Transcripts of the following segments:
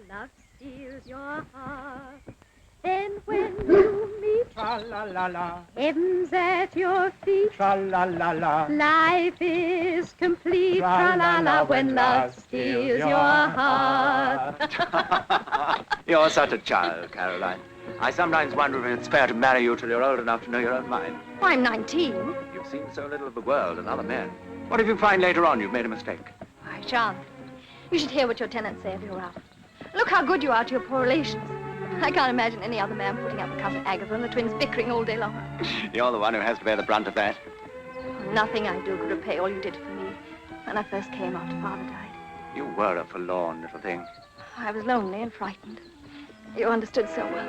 Love steals your heart. Then when you meet, tra-la-la-la, heaven's at your feet. tra-la-la-la, Life is complete, tra-la-la, when love steals your heart. You're such a child, Caroline. I sometimes wonder if it's fair to marry you till you're old enough to know your own mind. I'm 19. You've seen so little of the world and other men. What if you find later on you've made a mistake? I shan't. You should hear what your tenants say of you, Ralph. Look how good you are to your poor relations. I can't imagine any other man putting up with Cousin Agatha and the twins bickering all day long. You're the one who has to bear the brunt of that. Nothing I do could repay all you did for me when I first came after Father died. You were a forlorn little thing. I was lonely and frightened. You understood so well.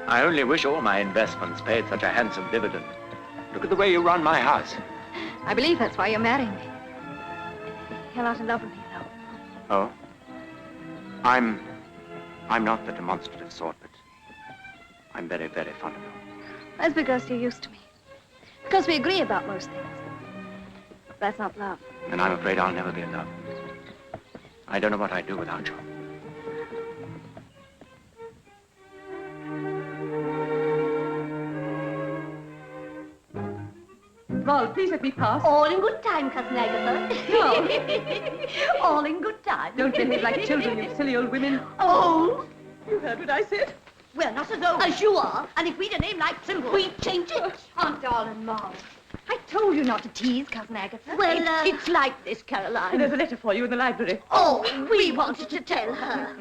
I only wish all my investments paid such a handsome dividend. Look at the way you run my house. I believe that's why you're marrying me. You're not in love with me, though. Oh? I'm not the demonstrative sort, but I'm very, very fond of you. That's because you're used to me. Because we agree about most things. That's not love. And I'm afraid I'll never be in love. I don't know what I'd do without you. Well, please let me pass. All in good time, Cousin Agatha. No. All in good time. Don't behave like children, you silly old women. Oh! You heard what I said? Well, not as old as you are. And if we'd a name like Simple, we'd change it. Aunt darling, Mom. I told you not to tease Cousin Agatha. Well, it's like this, Caroline. There's a letter for you in the library. Oh, we wanted to tell her.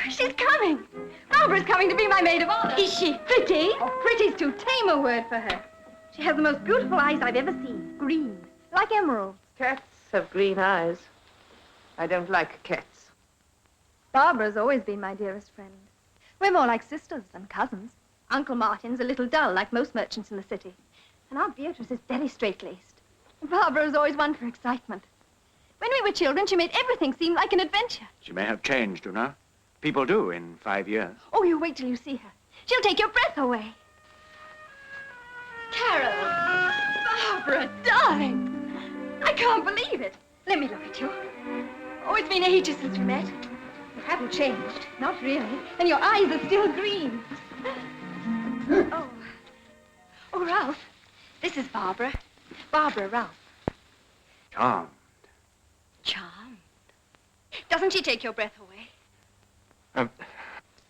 She's coming. Barbara's coming to be my maid of honor. Is she pretty? Oh, pretty's too tame a word for her. She has the most beautiful eyes I've ever seen. Green, like emeralds. Cats have green eyes. I don't like cats. Barbara's always been my dearest friend. We're more like sisters than cousins. Uncle Martin's a little dull, like most merchants in the city. And Aunt Beatrice is very straight-laced. Barbara's always one for excitement. When we were children, she made everything seem like an adventure. She may have changed, you know. People do in 5 years. Oh, you wait till you see her. She'll take your breath away. Carol! Barbara, darling! I can't believe it. Let me look at you. Oh, it's been ages since we met. You haven't changed. Not really. And your eyes are still green. Oh. Oh, Ralph. This is Barbara. Barbara Ralph. Charmed. Charmed. Doesn't she take your breath away?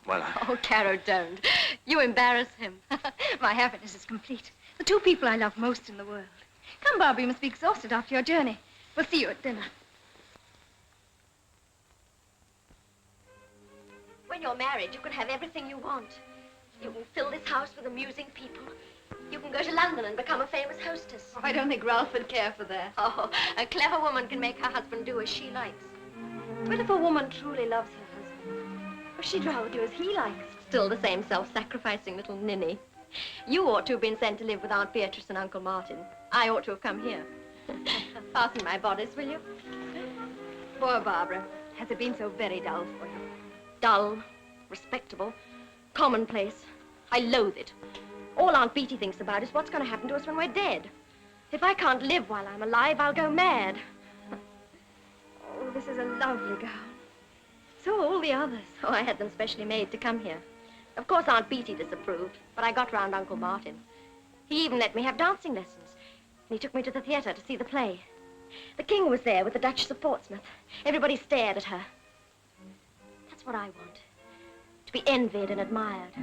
Well, Oh, Caro, don't. You embarrass him. My happiness is complete. The two people I love most in the world. Come, Barbara, you must be exhausted after your journey. We'll see you at dinner. When you're married, you can have everything you want. You can fill this house with amusing people. You can go to London and become a famous hostess. Oh, I don't think Ralph would care for that. Oh, a clever woman can make her husband do as she likes. But if a woman truly loves her husband, well, she'd rather do as he likes. Still the same self-sacrificing little ninny. You ought to have been sent to live with Aunt Beatrice and Uncle Martin. I ought to have come here. Fasten my bodice, will you? Poor Barbara. Has it been so very dull for you? Dull, respectable. commonplace. I loathe it. All Aunt Beatty thinks about is what's going to happen to us when we're dead. If I can't live while I'm alive, I'll go mad. Oh, this is a lovely gown. So are all the others. Oh, I had them specially made to come here. Of course, Aunt Beatty disapproved, but I got round Uncle Martin. He even let me have dancing lessons. And he took me to the theater to see the play. The king was there with the Duchess of Portsmouth. Everybody stared at her. That's what I want. To be envied and admired.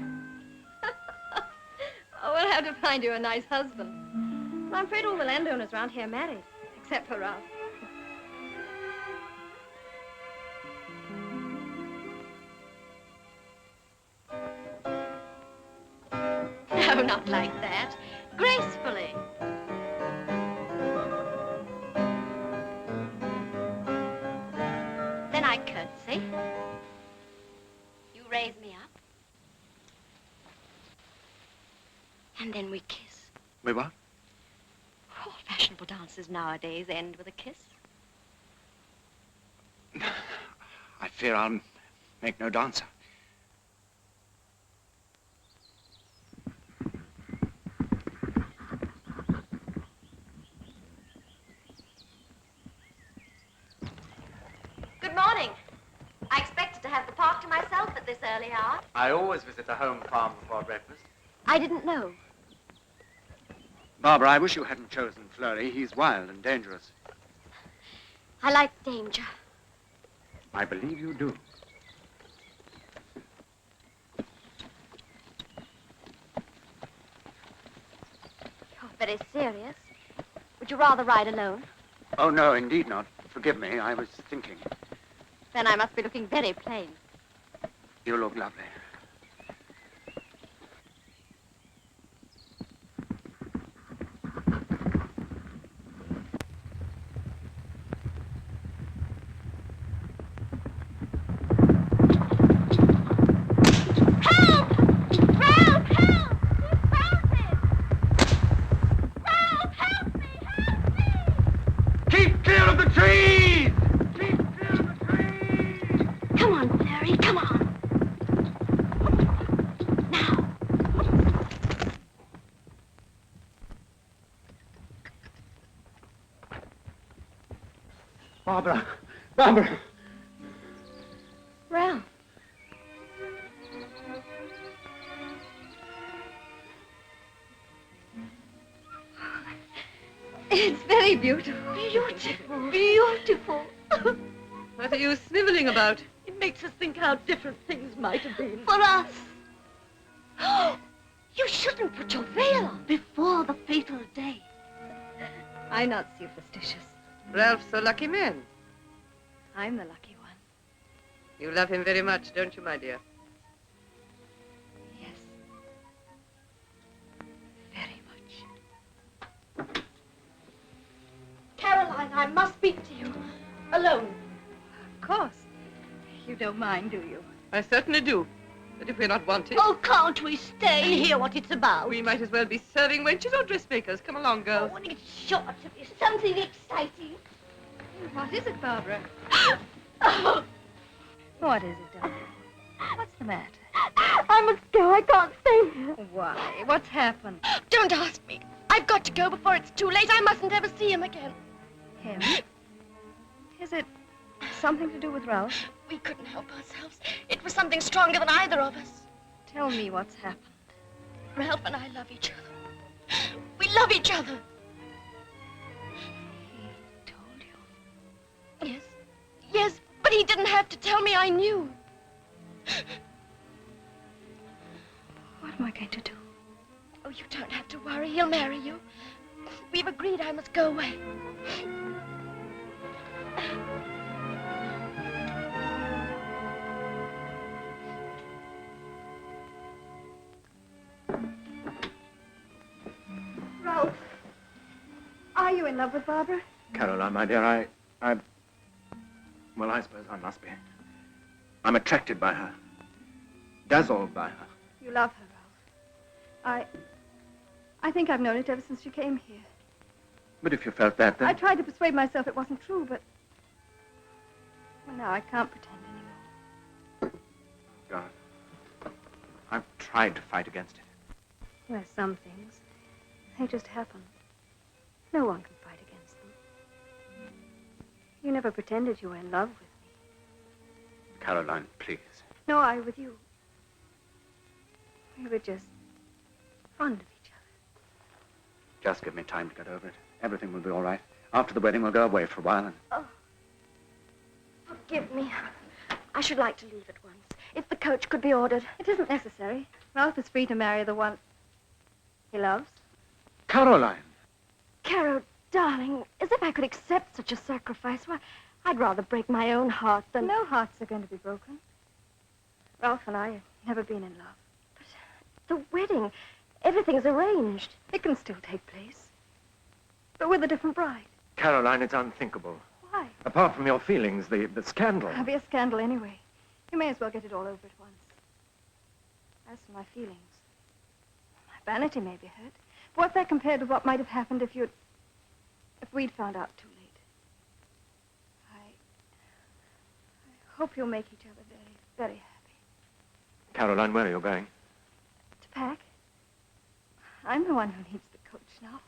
Oh, we'll have to find you a nice husband. Well, I'm afraid all the landowners around here are married, except for Ralph. No, not like that. Gracefully. Then I curtsy. You raise me up. And then we kiss. We what? All fashionable dances nowadays end with a kiss. I fear I'll make no dancer. Good morning. I expected to have the park to myself at this early hour. I always visit the home farm before breakfast. I didn't know. Barbara, I wish you hadn't chosen Flurry. He's wild and dangerous. I like danger. I believe you do. You're very serious. Would you rather ride alone? Oh, no, indeed not. Forgive me, I was thinking. Then I must be looking very plain. You look lovely. Barbara! Barbara! Ralph. It's very beautiful. Beautiful. Beautiful. What are you sniveling about? It makes us think how different things might have been. For us. You shouldn't put your veil on before the fatal day. I'm not superstitious. Ralph's a lucky man. I'm the lucky one. You love him very much, don't you, my dear? Yes. Very much. Caroline, I must speak to you. Alone. Of course. You don't mind, do you? I certainly do. But if we're not wanted, Oh, can't we stay and hear what it's about? we might as well be serving wenches or dressmakers. Come along, girls. Oh, it's sure to be something exciting. What is it, Barbara? Oh. What is it, darling? What's the matter? I must go. I can't stay here. Why? What's happened? Don't ask me. I've got to go before it's too late. I mustn't ever see him again. Him? Is it something to do with Ralph? We couldn't help ourselves. It was something stronger than either of us. Tell me what's happened. Ralph and I love each other. We love each other. He told you? Yes. Yes, but he didn't have to tell me. I knew. What am I going to do? Oh, you don't have to worry. He'll marry you. We've agreed I must go away. Ralph, are you in love with Barbara? Caroline, my dear, well, I suppose I must be. I'm attracted by her. Dazzled by her. You love her, Ralph. I think I've known it ever since she came here. But if you felt that, then... I tried to persuade myself it wasn't true, but... Well, now I can't pretend anymore. God. tried to fight against it. Well, some things, they just happen. No one can fight against them. You never pretended you were in love with me. Caroline, please. No, I with you. We were just fond of each other. Just give me time to get over it. Everything will be all right. After the wedding, we'll go away for a while and... Oh, forgive me. I should like to leave at once. If the coach could be ordered. It isn't necessary. Ralph is free to marry the one he loves. Caroline! Caro, darling, as if I could accept such a sacrifice. Why, I'd rather break my own heart than... No hearts are going to be broken. Ralph and I have never been in love. But the wedding, everything's arranged. It can still take place. But with a different bride. Caroline, it's unthinkable. Why? Apart from your feelings, the scandal. There'll be a scandal anyway. You may as well get it all over at once. As for my feelings, my vanity may be hurt. But what's that compared with what might have happened if we'd found out too late? I hope you'll make each other very, very happy. Caroline, where are you going? To pack? I'm the one who needs the coach now.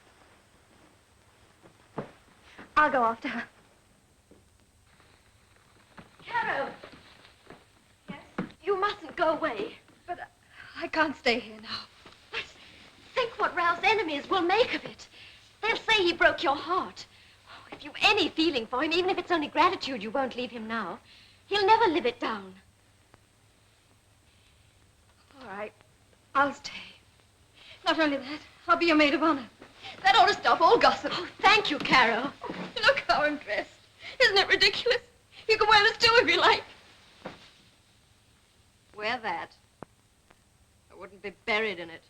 I'll go after her. Caro! Yes? You mustn't go away. But I can't stay here now. Think what Ralph's enemies will make of it. They'll say he broke your heart. Oh, if you've any feeling for him, even if it's only gratitude, you won't leave him now. He'll never live it down. All right, I'll stay. Not only that, I'll be your maid of honor. That ought to stop all gossip. Oh, thank you, Caro. Oh, look how I'm dressed. Isn't it ridiculous? You can wear this too if you like. Wear that. I wouldn't be buried in it.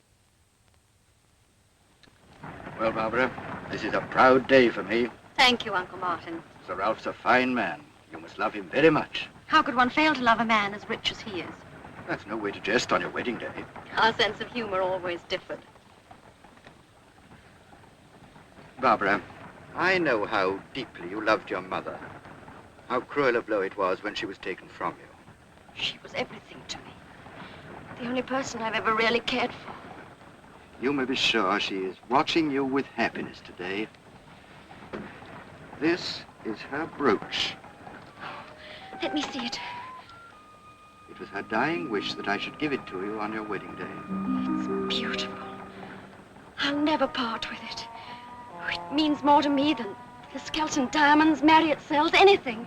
Well, Barbara, this is a proud day for me. Thank you, Uncle Martin. Sir Ralph's a fine man. You must love him very much. How could one fail to love a man as rich as he is? That's no way to jest on your wedding day. Our sense of humor always differed. Barbara, I know how deeply you loved your mother. How cruel a blow it was when she was taken from you. She was everything to me. The only person I've ever really cared for. You may be sure she is watching you with happiness today. This is her brooch. Let me see it. It was her dying wish that I should give it to you on your wedding day. It's beautiful. I'll never part with it. Oh, it means more to me than the Skelton diamonds, Marriott sells, anything.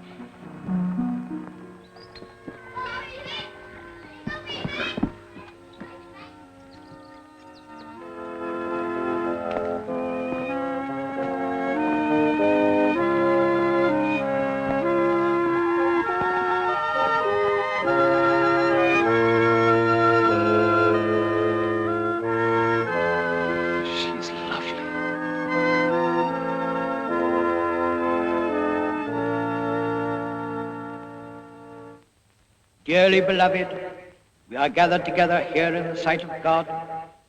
Dearly beloved, we are gathered together here in the sight of God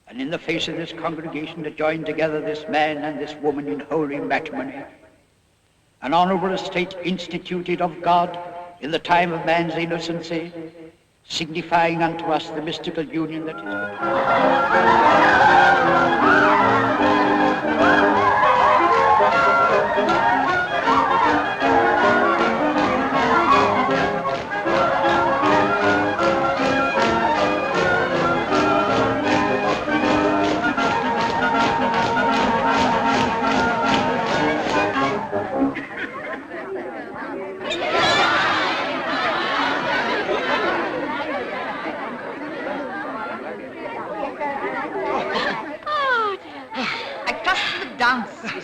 and in the face of this congregation to join together this man and this woman in holy matrimony. An honorable estate instituted of God in the time of man's innocency, signifying unto us the mystical union that is between.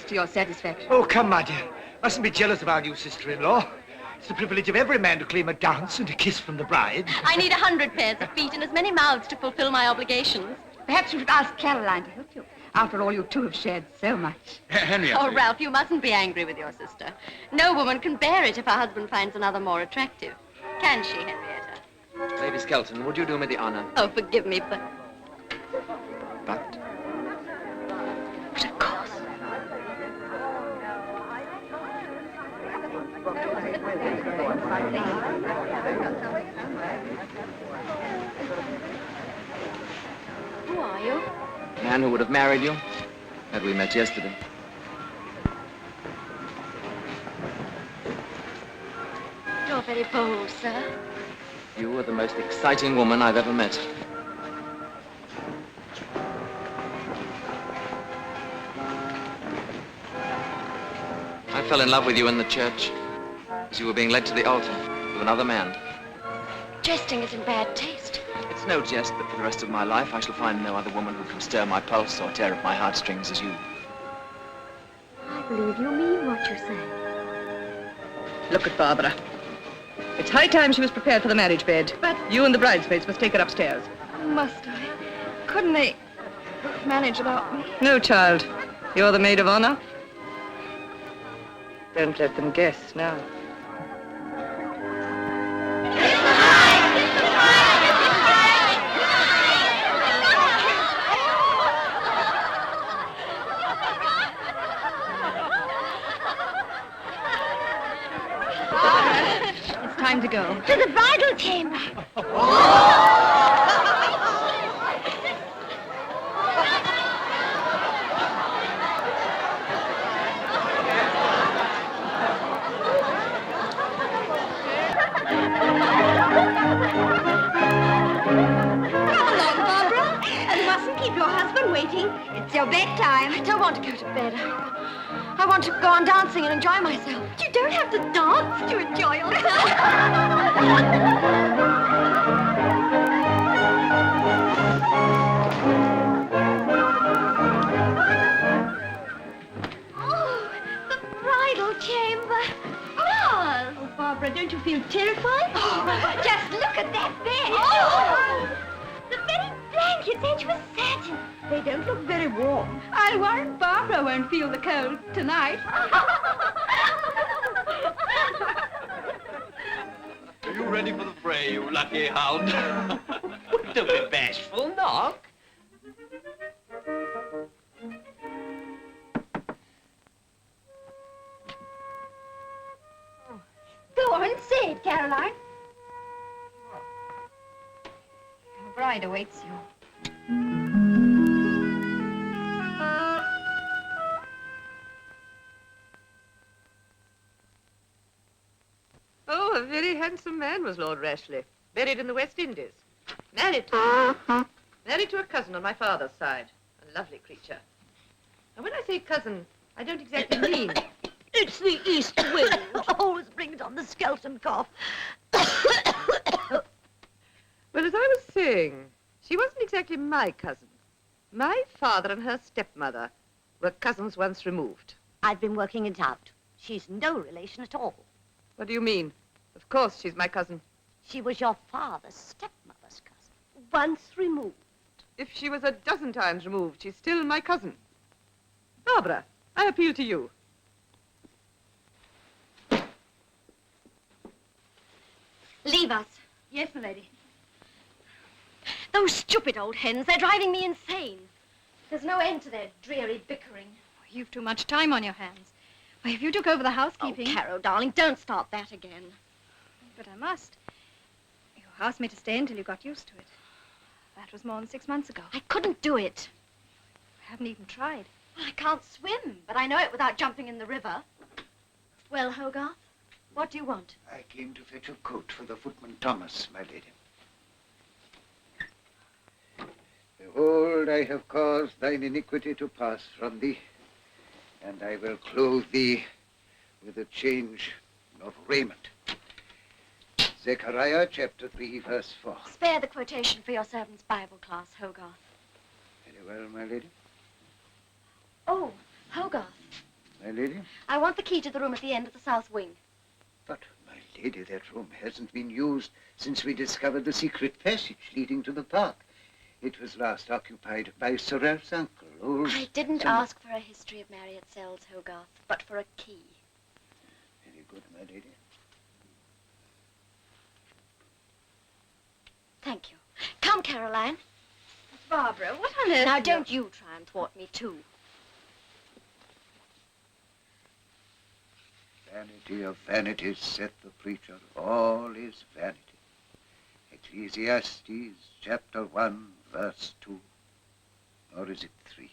To your satisfaction. Oh, come, my dear. Mustn't be jealous of our new sister-in-law. It's the privilege of every man to claim a dance and a kiss from the bride. I need 100 pairs of feet and as many mouths to fulfill my obligations. Perhaps you should ask Caroline to help you. After all, you two have shared so much. Henrietta. Oh, Ralph, you mustn't be angry with your sister. No woman can bear it if her husband finds another more attractive. Can she, Henrietta? Lady Skelton, would you do me the honor? Oh, forgive me, but... But? But of course. Man who would have married you had we met yesterday. You're very bold, sir. You are the most exciting woman I've ever met. I fell in love with you in the church as you were being led to the altar with another man. Jesting is in bad taste. It's no jest that for the rest of my life I shall find no other woman who can stir my pulse or tear at my heartstrings as you. I believe you mean what you say. Look at Barbara. It's high time she was prepared for the marriage bed. But- You and the bridesmaids must take her upstairs. Must I? Couldn't they manage without me? No, child. You're the maid of honor. Don't let them guess now. It's time to go. To the bridal chamber. It's your bedtime. I don't want to go to bed. I want to go on dancing and enjoy myself. You don't have to dance to enjoy yourself. Oh, the bridal chamber. Oh, Barbara, don't you feel terrified? oh, just look at that bed. Oh. The very blankets edged with satin. They don't look very warm. I'll warrant Barbara won't feel the cold tonight. Are you ready for the fray, you lucky hound? Don't be bashful, knock. Go on, say it, Caroline. Your bride awaits you. Oh, a very handsome man was Lord Rashleigh. Buried in the West Indies. Married to a cousin on my father's side. A lovely creature. Now, when I say cousin, I don't exactly mean... It's the east wind. Always brings on the skeleton cough. Well, as I was saying, she wasn't exactly my cousin. My father and her stepmother were cousins once removed. I've been working it out. She's no relation at all. What do you mean? Of course she's my cousin. She was your father's stepmother's cousin. Once removed. If she was a dozen times removed, she's still my cousin. Barbara, I appeal to you. Leave us. Yes, my lady. Those stupid old hens, they're driving me insane. There's no end to their dreary bickering. You've too much time on your hands. Why, if you took over the housekeeping... Oh, Carol, darling, don't start that again. But I must. You asked me to stay until you got used to it. That was more than 6 months ago. I couldn't do it. I haven't even tried. Well, I can't swim, but I know it without jumping in the river. Well, Hogarth, what do you want? I came to fetch a coat for the footman Thomas, my lady. Behold, I have caused thine iniquity to pass from thee, and I will clothe thee with a change of raiment. Zechariah chapter 3, verse 4. Spare the quotation for your servant's Bible class, Hogarth. Very well, my lady. Oh, Hogarth, My lady? I want the key to the room at the end of the south wing. But, my lady, that room hasn't been used since we discovered the secret passage leading to the park. It was last occupied by Sir Ralph's uncle, old... I didn't Sir- ask for a history of Marriott Sells, Hogarth, but for a key. Very good, my lady. Thank you. Come, Caroline. Barbara, what on earth... Now, don't you try and thwart me, too. Vanity of vanities, saith the preacher, all is vanity. Ecclesiastes chapter 1, verse 2. Or is it 3?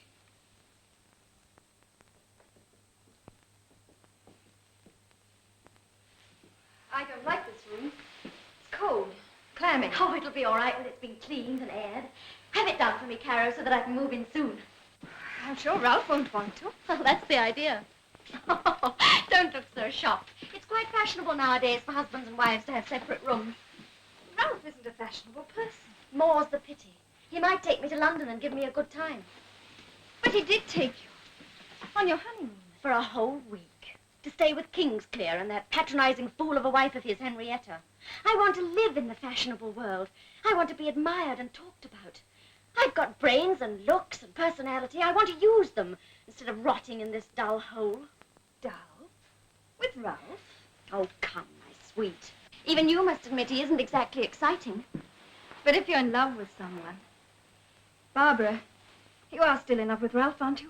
I don't like this room. It's cold, clammy. Oh, it'll be all right when it's been cleaned and aired. Have it done for me, Caro, so that I can move in soon. I'm sure Ralph won't want to. Well, that's the idea. Don't look so shocked. It's quite fashionable nowadays for husbands and wives to have separate rooms. Ralph isn't a fashionable person. More's the pity. He might take me to London and give me a good time. But he did take you on your honeymoon. For a whole week. To stay with Kingsclear and that patronizing fool of a wife of his, Henrietta. I want to live in the fashionable world. I want to be admired and talked about. I've got brains and looks and personality. I want to use them instead of rotting in this dull hole. Dull? With Ralph? Oh, come, my sweet. Even you must admit he isn't exactly exciting. But if you're in love with someone... Barbara, you are still in love with Ralph, aren't you?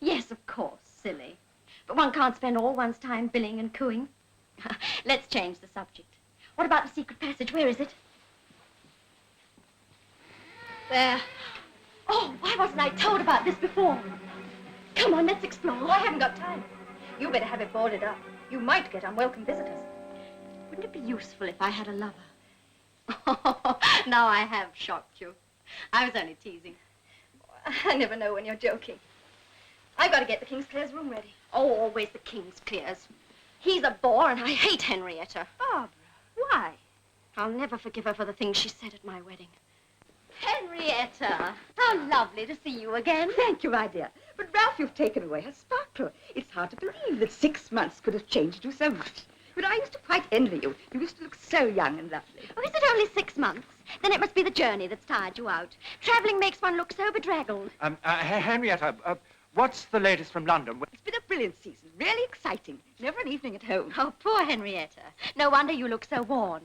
Yes, of course, silly. But one can't spend all one's time billing and cooing. Let's change the subject. What about the secret passage? Where is it? There. Oh, why wasn't I told about this before? Come on, let's explore. Oh, I haven't got time. You better have it boarded up. You might get unwelcome visitors. Wouldn't it be useful if I had a lover? Now I have shocked you. I was only teasing. I never know when you're joking. I've got to get the Kingsclear's room ready. Oh, always the Kingsclear's. He's a bore and I hate Henrietta. Barbara, why? I'll never forgive her for the things she said at my wedding. Henrietta, how lovely to see you again. Thank you, my dear. But Ralph, you've taken away her sparkle. It's hard to believe that 6 months could have changed you so much. But I used to quite envy you. You used to look so young and lovely. Oh, is it only 6 months? Then it must be the journey that's tired you out. Traveling makes one look so bedraggled. Henrietta, what's the latest from London? It's been a brilliant season, really exciting. Never an evening at home. Oh, poor Henrietta. No wonder you look so worn.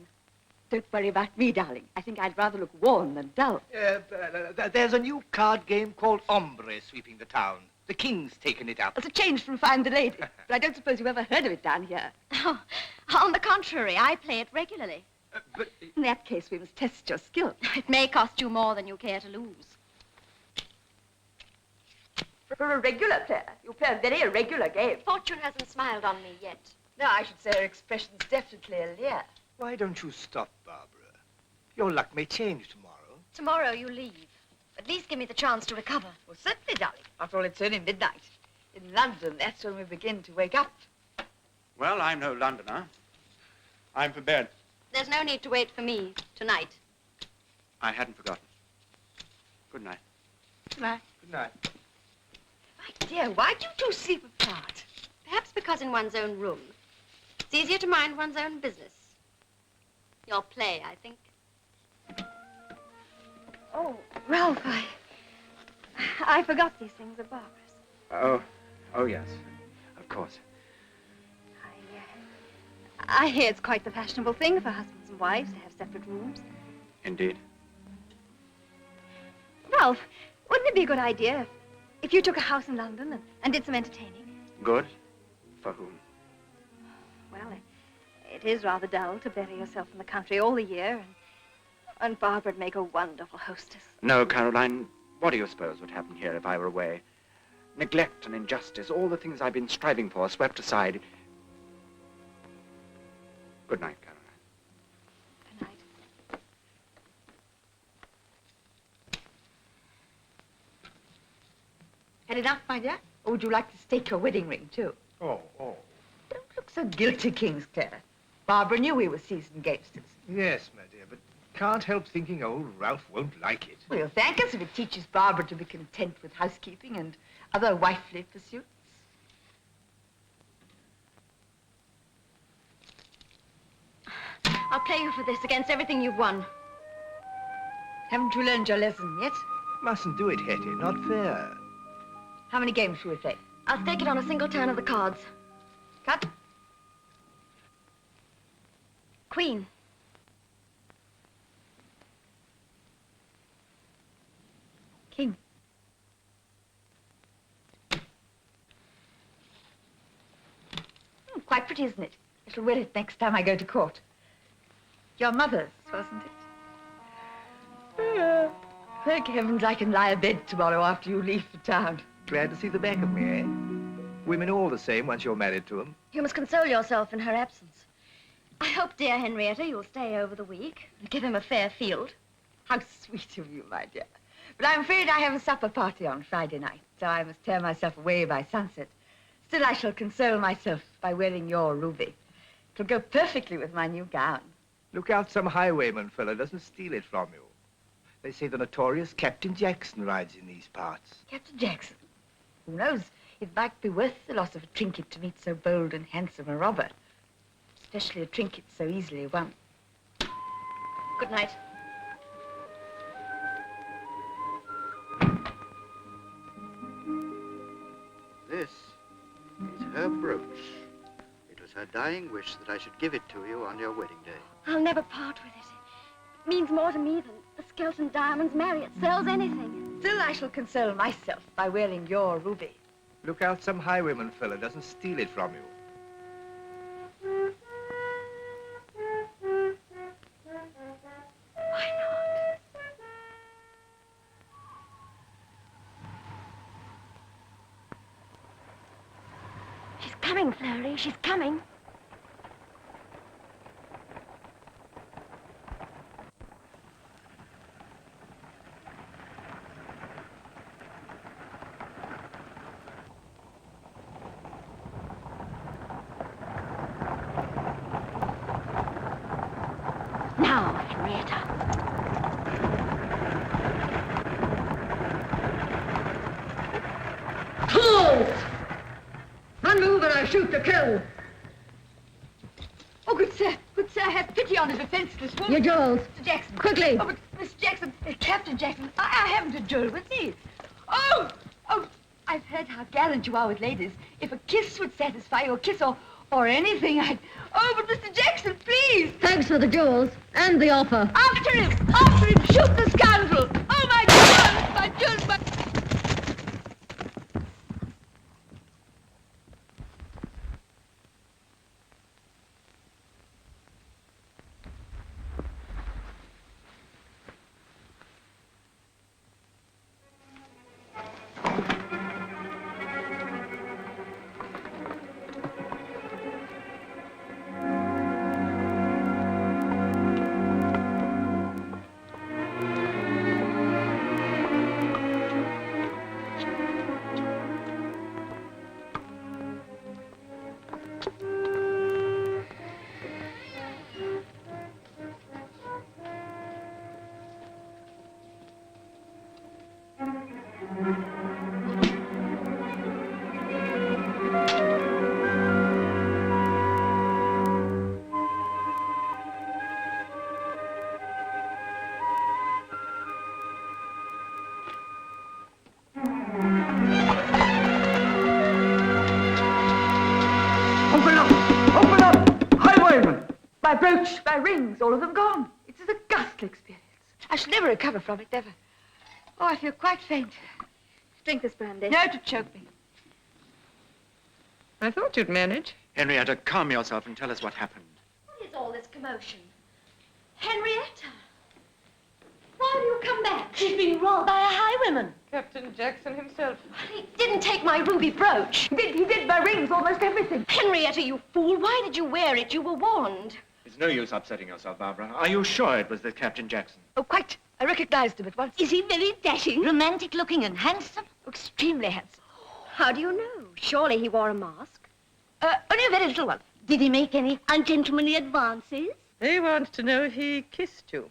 Don't worry about me, darling. I think I'd rather look worn than dull. There's a new card game called Ombre sweeping the town. The King's taken it up. It's a change from Find the Lady. But I don't suppose you've ever heard of it down here. Oh, on the contrary, I play it regularly. But in that case, we must test your skill. It may cost you more than you care to lose. For a regular player, you play a very irregular game. Fortune hasn't smiled on me yet. No, I should say her expression's definitely a leer. why don't you stop, Barbara? Your luck may change tomorrow. Tomorrow you leave. At least give me the chance to recover. Well, certainly, darling. After all, it's only midnight. In London, that's when we begin to wake up. Well, I'm no Londoner. I'm for bed. There's no need to wait for me tonight. I hadn't forgotten. Good night. Good night. Good night. My dear, why do you two sleep apart? Perhaps because in one's own room. It's easier to mind one's own business. Your play, I think. Oh, Ralph, I forgot these things are Barbara's. Oh, yes. Of course. I hear it's quite the fashionable thing for husbands and wives to have separate rooms. Indeed. Ralph, wouldn't it be a good idea if you took a house in London and did some entertaining? Good? For whom? Well, it is rather dull to bury yourself in the country all the year, and Barbara'd make a wonderful hostess. No, Caroline. What do you suppose would happen here if I were away? Neglect and injustice, all the things I've been striving for, swept aside. Good night, Caroline. Good night. Had enough, my dear? Or would you like to stake your wedding ring, too? Oh. Don't look so guilty, Kingsclear. Barbara knew we were seasoned gamesters. Yes, my dear, but can't help thinking old Ralph won't like it. Well, you'll thank us if it teaches Barbara to be content with housekeeping and other wifely pursuits. I'll play you for this against everything you've won. Haven't you learned your lesson yet? Mustn't do it, Hetty. Not fair. How many games shall we play? I'll stake it on a single turn of the cards. Cut. Queen. King. Quite pretty, isn't it? I shall wear it next time I go to court. Your mother's, wasn't it? Thank heavens I can lie abed tomorrow after you leave for town. Glad to see the back of me, eh? Women are all the same once you're married to them. You must console yourself in her absence. I hope, dear Henrietta, you'll stay over the week and give him a fair field. How sweet of you, my dear. But I'm afraid I have a supper party on Friday night, so I must tear myself away by sunset. Still, I shall console myself by wearing your ruby. It'll go perfectly with my new gown. Look out some highwayman fella doesn't steal it from you. They say the notorious Captain Jackson rides in these parts. Captain Jackson? Who knows? It might be worth the loss of a trinket to meet so bold and handsome a robber. Especially a trinket so easily won. Good night. This is her brooch. It was her dying wish that I should give it to you on your wedding day. I'll never part with it. It means more to me than the Skelton Diamonds Marriott sells anything. Still, I shall console myself by wearing your ruby. Look out some highwayman fella doesn't steal it from you. Why not? She's coming, Flurry. She's coming. Now, Henrietta. Fools! None move or I shoot to kill. Oh, good sir, have pity on a defenseless woman. Your jewels. Mr. Jackson. Quickly. Oh, but Miss Jackson, Captain Jackson, I haven't a jewel with me. Oh, I've heard how gallant you are with ladies. If a kiss would satisfy you, a kiss or anything, I'd... Oh, but Mr. Jackson, please. Thanks for the jewels and the offer. After him, shoot the scoundrel. Oh, my God, my jewels, my... Open up! Highwayman! My brooch, my rings, all of them gone. It's a ghastly experience. I shall never recover from it, never. Oh, I feel quite faint. Drink this brandy. No, to choke me. I thought you'd manage. Henrietta, calm yourself and tell us what happened. What is all this commotion? Henrietta! Why do you come back? She's been robbed by a highwayman. Captain Jackson himself. He didn't take my ruby brooch. He did my rings, almost everything. Henrietta, you fool. Why did you wear it? You were warned. It's no use upsetting yourself, Barbara. Are you sure it was the Captain Jackson? Oh, quite. I recognized him at once. Is he very dashing? Romantic-looking and handsome? Extremely handsome. How do you know? Surely he wore a mask. Only a very little one. Did he make any ungentlemanly advances? They want to know if he kissed you.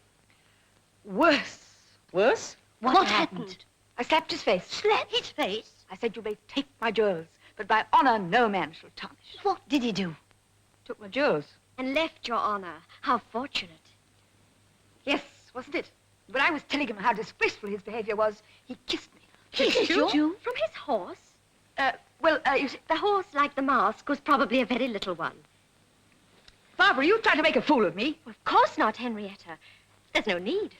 Worse. Worse? What happened? I slapped his face. Slapped his face? I said, you may take my jewels, but by honor no man shall tarnish. What did he do? Took my jewels. And left your honor. How fortunate. Yes, wasn't it? When I was telling him how disgraceful his behavior was, he kissed me. Kissed you? From his horse? You see... The horse, like the mask, was probably a very little one. Barbara, you trying to make a fool of me? Well, of course not, Henrietta. There's no need.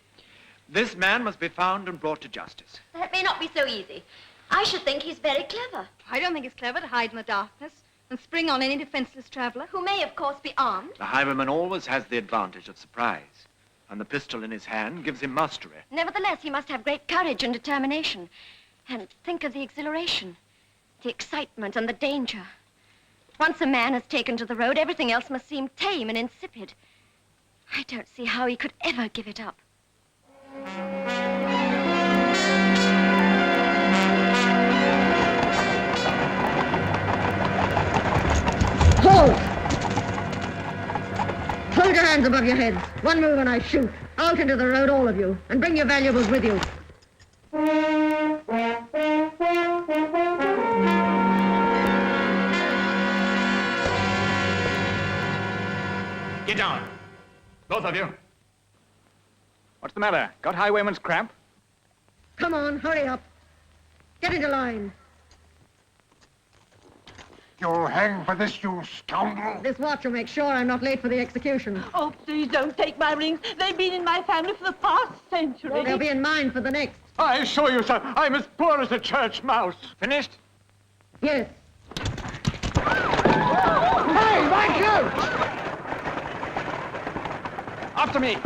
This man must be found and brought to justice. That may not be so easy. I should think he's very clever. I don't think it's clever to hide in the darkness and spring on any defenseless traveler. Who may, of course, be armed. The highwayman always has the advantage of surprise. And the pistol in his hand gives him mastery. Nevertheless, he must have great courage and determination. And think of the exhilaration, the excitement and the danger. Once a man has taken to the road, everything else must seem tame and insipid. I don't see how he could ever give it up. Hold! Hold your hands above your heads. One move and I shoot. Out into the road, all of you. And bring your valuables with you. Get down. Both of you. What's the matter? Got highwayman's cramp? Come on, hurry up. Get into line. You'll hang for this, you scoundrel. This watch will make sure I'm not late for the execution. Oh, please don't take my rings. They've been in my family for the past century. They'll be in mine for the next. I assure you, sir, I'm as poor as a church mouse. Finished? Yes. Hey, thank you! After me.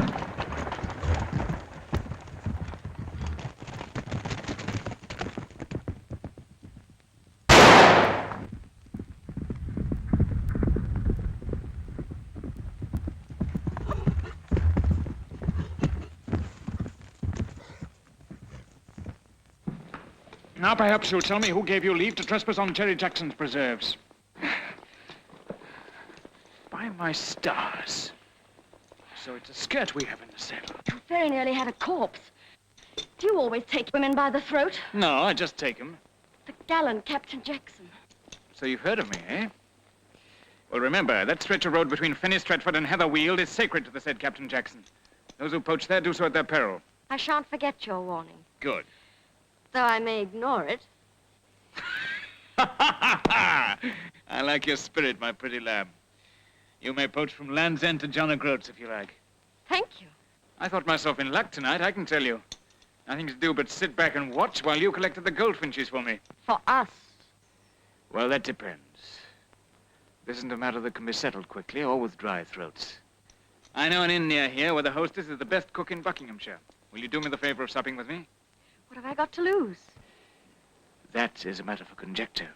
Now perhaps you'll tell me who gave you leave to trespass on Jerry Jackson's preserves. By my stars. So it's a skirt we have in the saddle. You very nearly had a corpse. Do you always take women by the throat? No, I just take them. The gallant Captain Jackson. So you've heard of me, eh? Well, remember, that stretch of road between Fenny Stratford and Heatherweald is sacred to the said Captain Jackson. Those who poach there do so at their peril. I shan't forget your warning, Good. though I may ignore it. I like your spirit, my pretty lamb. You may poach from Land's End to John O'Groats if you like. Thank you. I thought myself in luck tonight, I can tell you. Nothing to do but sit back and watch while you collected the goldfinches for me. For us. Well, that depends. This isn't a matter that can be settled quickly or with dry throats. I know an inn near here where the hostess is the best cook in Buckinghamshire. Will you do me the favor of supping with me? What have I got to lose? That is a matter for conjecture.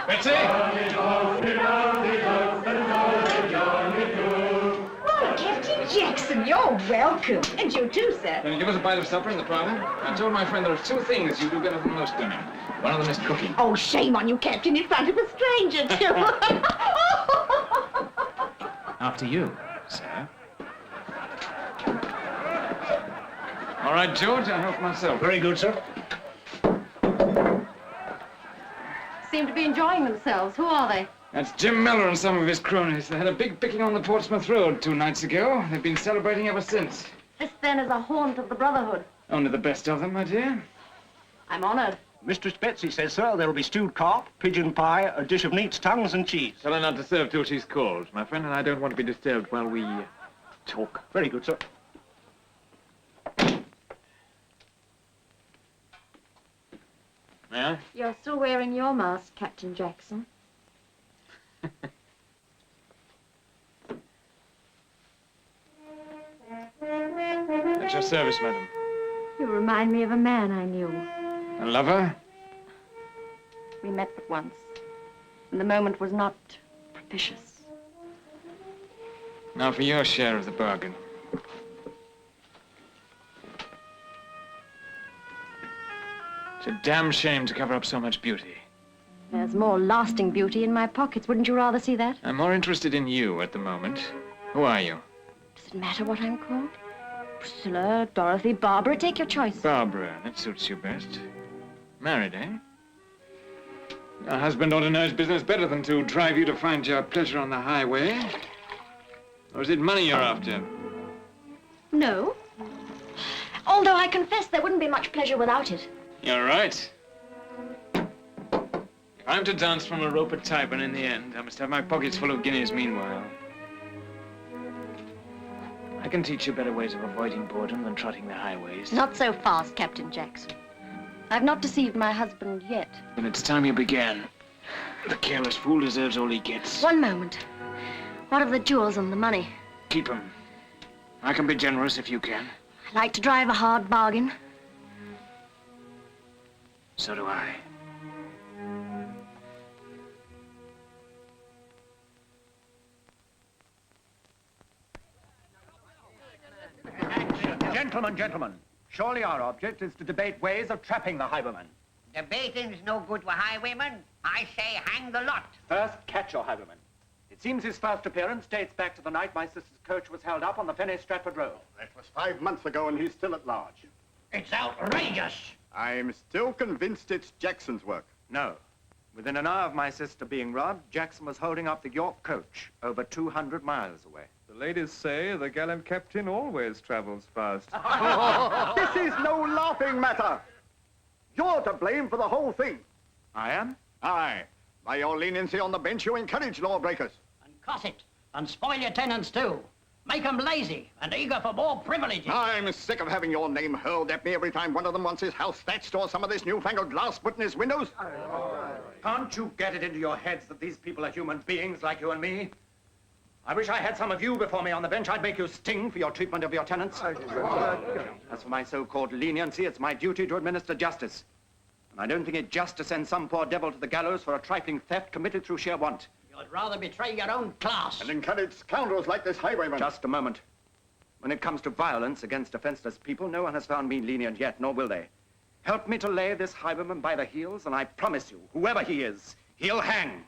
Betsy? Oh, Captain Jackson, you're welcome. And you too, sir. Can you give us a bite of supper in the parlor? I told my friend there are two things you do better than most women. One of them is cooking. Oh, shame on you, Captain, in front of a stranger, too. After you, sir. All right, George, I help myself. Very good, sir. Seem to be enjoying themselves. Who are they? That's Jim Miller and some of his cronies. They had a big picking on the Portsmouth Road 2 nights ago. They've been celebrating ever since. This, then, is a haunt of the Brotherhood. Only the best of them, my dear. I'm honored. Mistress Betsy says, sir, there'll be stewed carp, pigeon pie, a dish of neats, tongues, and cheese. Tell her not to serve till she's called. My friend and I don't want to be disturbed while we talk. Very good, sir. May I? You're still wearing your mask, Captain Jackson. At your service, madam. You remind me of a man I knew. A lover? We met but once, and the moment was not propitious. Now for your share of the bargain. It's a damn shame to cover up so much beauty. There's more lasting beauty in my pockets. Wouldn't you rather see that? I'm more interested in you at the moment. Who are you? Does it matter what I'm called? Priscilla, Dorothy, Barbara, take your choice. Barbara, that suits you best. Married, eh? Your husband ought to know his business better than to drive you to find your pleasure on the highway. Or is it money you're after? No. Although I confess there wouldn't be much pleasure without it. You're right. If I'm to dance from a rope at Tyburn in the end, I must have my pockets full of guineas meanwhile. I can teach you better ways of avoiding boredom than trotting the highways. Not so fast, Captain Jackson. I've not deceived my husband yet. Then it's time you began. The careless fool deserves all he gets. One moment. What of the jewels and the money? Keep 'em. I can be generous if you can. I like to drive a hard bargain. So do I. Gentlemen, surely our object is to debate ways of trapping the highwayman. Debating's no good with highwaymen. I say hang the lot. First, catch your highwayman. It seems his first appearance dates back to the night my sister's coach was held up on the Fenny Stratford Road. That was 5 months ago, and he's still at large. It's outrageous. I'm still convinced it's Jackson's work. No. Within an hour of my sister being robbed, Jackson was holding up the York coach over 200 miles away. The ladies say the gallant captain always travels fast. This is no laughing matter. You're to blame for the whole thing. I am? Aye. By your leniency on the bench, you encourage lawbreakers. And cuss it. And spoil your tenants, too. Make 'em lazy and eager for more privileges. I'm sick of having your name hurled at me every time one of them wants his house thatched or some of this newfangled glass put in his windows. Can't you get it into your heads that these people are human beings like you and me? I wish I had some of you before me on the bench. I'd make you sting for your treatment of your tenants. As for my so-called leniency, it's my duty to administer justice. And I don't think it just to send some poor devil to the gallows for a trifling theft committed through sheer want. You'd rather betray your own class. And encourage scoundrels like this highwayman. Just a moment. When it comes to violence against defenseless people, no one has found me lenient yet, nor will they. Help me to lay this highwayman by the heels, and I promise you, whoever he is, he'll hang.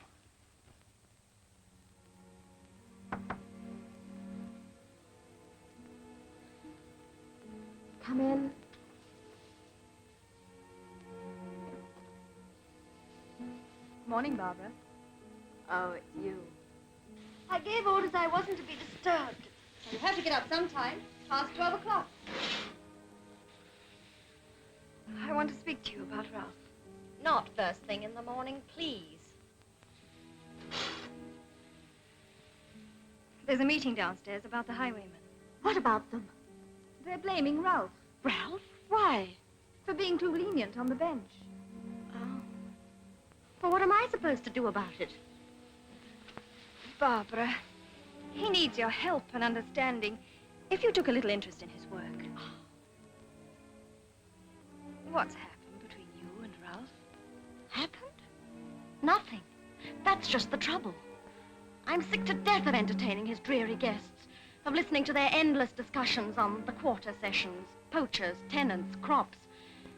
Come in. Morning, Barbara. Oh, it's you. I gave orders I wasn't to be disturbed. You have to get up sometime. Past 12 o'clock. I want to speak to you about Ralph. Not first thing in the morning, please. There's a meeting downstairs about the highwaymen. What about them? They're blaming Ralph. Ralph? Why? For being too lenient on the bench. Oh. Well, what am I supposed to do about it? Barbara, he needs your help and understanding if you took a little interest in his work. What's happened between you and Ralph? Happened? Nothing. That's just the trouble. I'm sick to death of entertaining his dreary guests, of listening to their endless discussions on the quarter sessions, poachers, tenants, crops.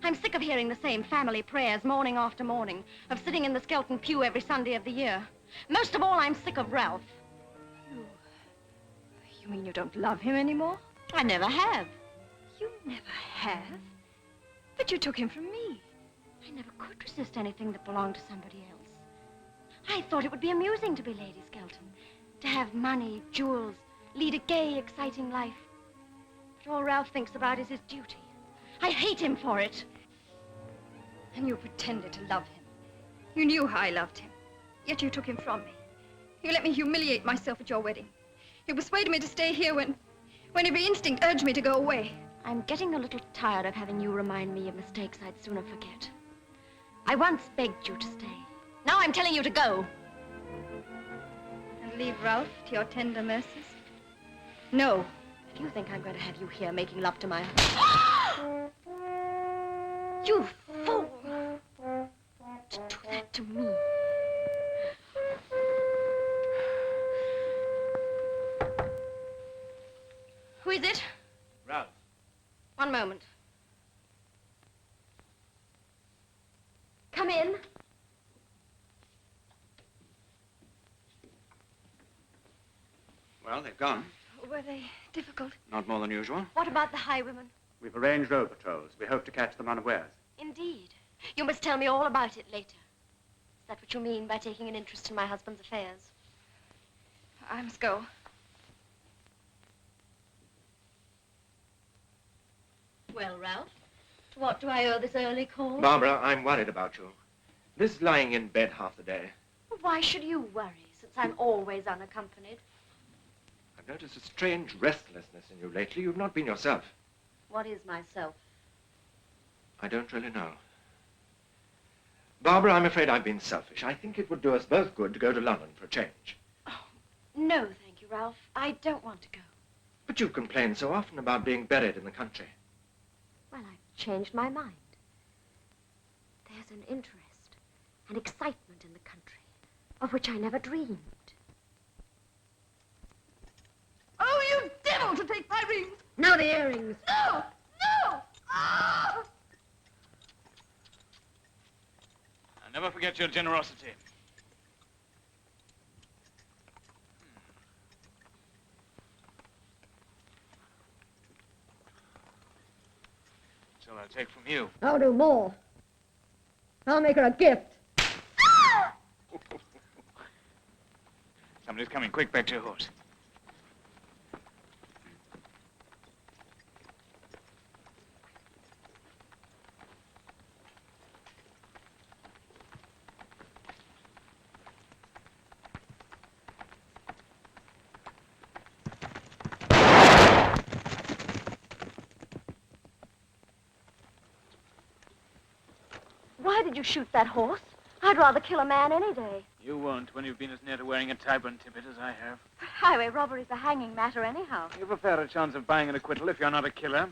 I'm sick of hearing the same family prayers morning after morning, of sitting in the Skelton pew every Sunday of the year. Most of all, I'm sick of Ralph. You mean you don't love him anymore? I never have. You never have? But you took him from me. I never could resist anything that belonged to somebody else. I thought it would be amusing to be Lady Skelton, to have money, jewels, lead a gay, exciting life. But all Ralph thinks about is his duty. I hate him for it. And you pretended to love him. You knew how I loved him. Yet you took him from me. You let me humiliate myself at your wedding. You persuaded me to stay here when every instinct urged me to go away. I'm getting a little tired of having you remind me of mistakes I'd sooner forget. I once begged you to stay. Now I'm telling you to go. And leave Ralph to your tender mercies? No. If you think I'm going to have you here making love to my husband... You fool! To do that to me. Who is it? Ralph. One moment. Come in. Well, they've gone. Were they difficult? Not more than usual. What about the highwaymen? We've arranged road patrols. We hope to catch them unawares. Indeed. You must tell me all about it later. Is that what you mean by taking an interest in my husband's affairs? I must go. Well, Ralph, to what do I owe this early call? Barbara, I'm worried about you. This lying in bed half the day. Well, why should you worry, since I'm always unaccompanied? I've noticed a strange restlessness in you lately. You've not been yourself. What is myself? I don't really know. Barbara, I'm afraid I've been selfish. I think it would do us both good to go to London for a change. No, thank you, Ralph. I don't want to go. But you've complained so often about being buried in the country. Well, I've changed my mind. There's an interest, an excitement in the country, of which I never dreamed. Oh, you devil, to take my rings! Now the earrings. No! No! Ah! I'll never forget your generosity. So I'll take from you. I'll do more. I'll make her a gift. Somebody's coming. Quick, back to your horse. Why did you shoot that horse? I'd rather kill a man any day. You won't when you've been as near to wearing a tie-bun tippet as I have. Highway robbery's a hanging matter anyhow. You've a fairer chance of buying an acquittal if you're not a killer.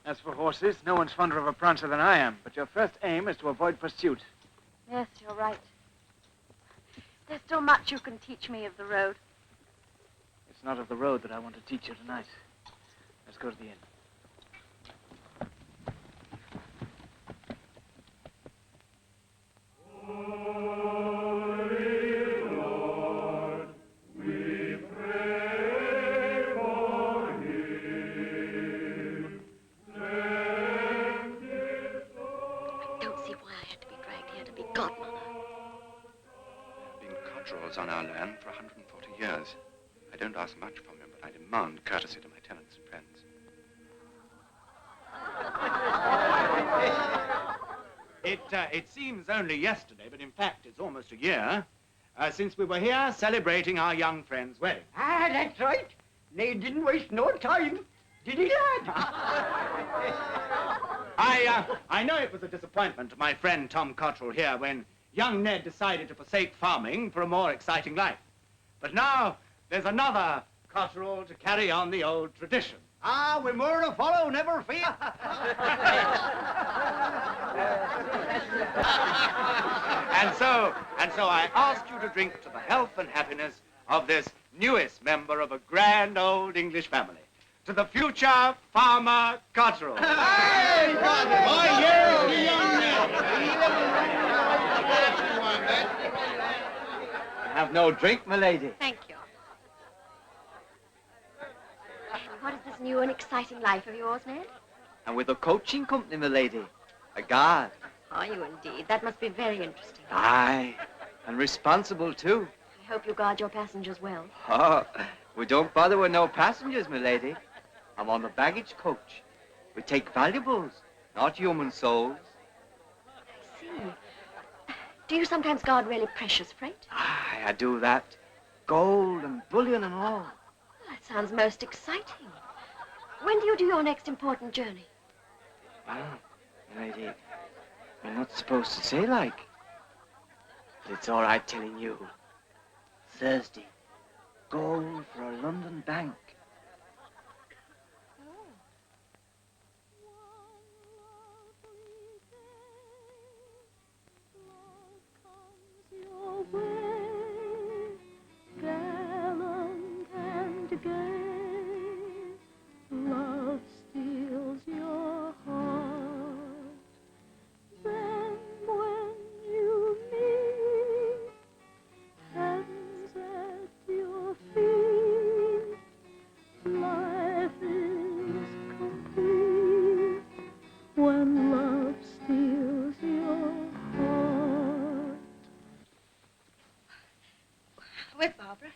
As for horses, no one's fonder of a prancer than I am, but your first aim is to avoid pursuit. Yes, you're right. There's still much you can teach me of the road. It's not of the road that I want to teach you tonight. Let's go to the inn. On our land for 140 years. I don't ask much from him, but I demand courtesy to my tenants and friends. It seems only yesterday, but in fact it's almost a year, since we were here celebrating our young friend's wedding. Ah, that's right. They didn't waste no time, did he, lad? I know it was a disappointment to my friend Tom Cottrell here when young Ned decided to forsake farming for a more exciting life. But now there's another Cottrell to carry on the old tradition. Ah, we're more to follow, never fear. And so I ask you to drink to the health and happiness of this newest member of a grand old English family. To the future Farmer Cottrell. Hey, my years to young Ned. Have no drink, my lady. Thank you. What is this new and exciting life of yours, Ned? And with a coaching company, my lady. A guard. Are you indeed? That must be very interesting. Aye. And responsible, too. I hope you guard your passengers well. Oh, we don't bother with no passengers, my lady. I'm on the baggage coach. We take valuables, not human souls. I see. Do you sometimes guard really precious freight? Aye, I do that. Gold and bullion and all. Well, that sounds most exciting. When do you do your next important journey? Well, my lady, I'm not supposed to say like. But it's all right telling you. Thursday. Gold for a London bank. Gallant and gay, love steals your heart. Then when you meet, hands at your feet, life is complete. When love steals your heart. Where's Barbara?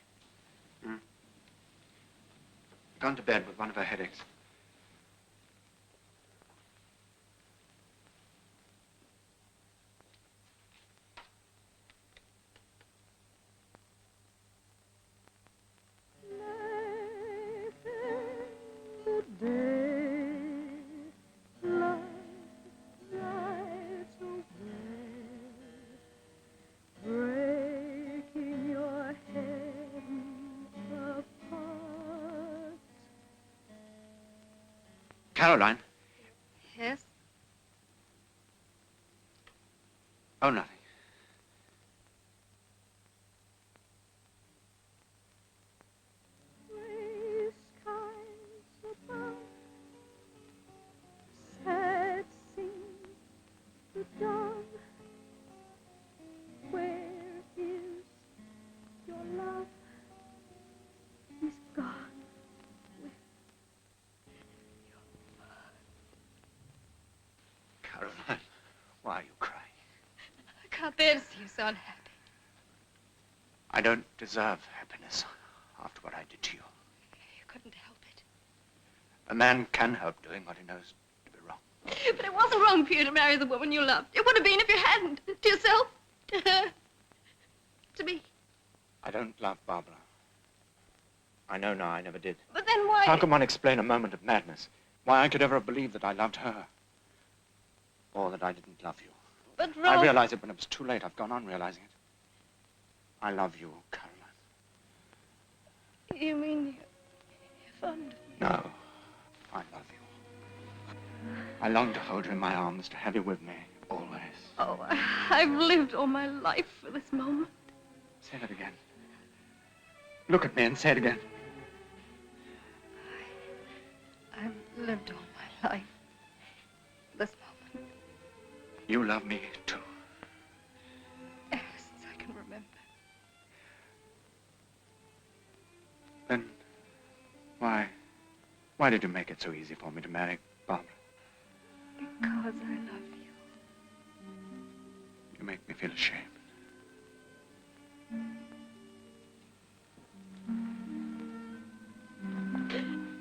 Gone to bed with one of her headaches. Caroline. Yes? Oh, nothing. Gray skies above, sad sing the dove. Where is your love? He's gone with Caroline, why are you crying? I can't bear to see you so unhappy. I don't deserve happiness after what I did to you. You couldn't help it. A man can help doing what he knows to be wrong. But it wasn't wrong for you to marry the woman you loved. It would have been if you hadn't. To yourself, to her, to me. I don't love Barbara. I know now I never did. But then why? How can one explain a moment of madness? Why I could ever have believed that I loved her. Or that I didn't love you. But I Ralph... realized it when it was too late. I've gone on realizing it. I love you, Caroline. You mean you're fond of me? No, I love you. I long to hold you in my arms, to have you with me, always. Oh, I've lived all my life for this moment. Say that again. Look at me and say it again. I've lived all my life for this moment. You love me, too. Ever since I can remember. Then, why did you make it so easy for me to marry Barbara? Because I love you. You make me feel ashamed.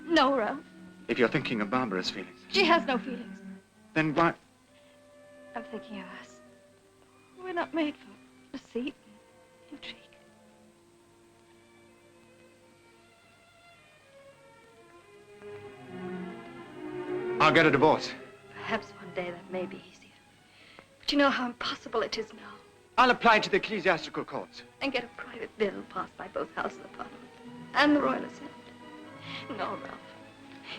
No, Ralph. If you're thinking of Barbara's feelings, She has no feelings. then why? I'm thinking of us. We're not made for deceit and intrigue. I'll get a divorce. Perhaps one day that may be easier. But you know how impossible it is now. I'll apply to the ecclesiastical courts. And get a private bill passed by both houses of Parliament and the Royal Assembly. No, Ralph.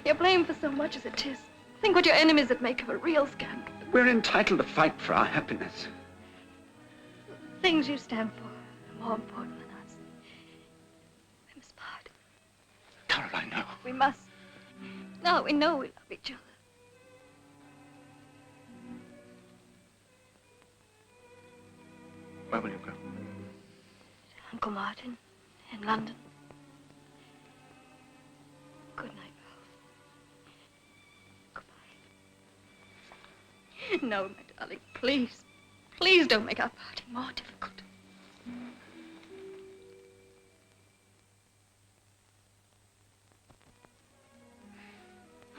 You're blamed for so much as it is. Think what your enemies would make of a real scandal. We're entitled to fight for our happiness. The things you stand for are more important than us. We must part. Caroline, no. We must. Now we know we love each other. Where will you go? Uncle Martin in London. Good night, Ralph. Goodbye. No, my darling, please. Please don't make our parting more difficult.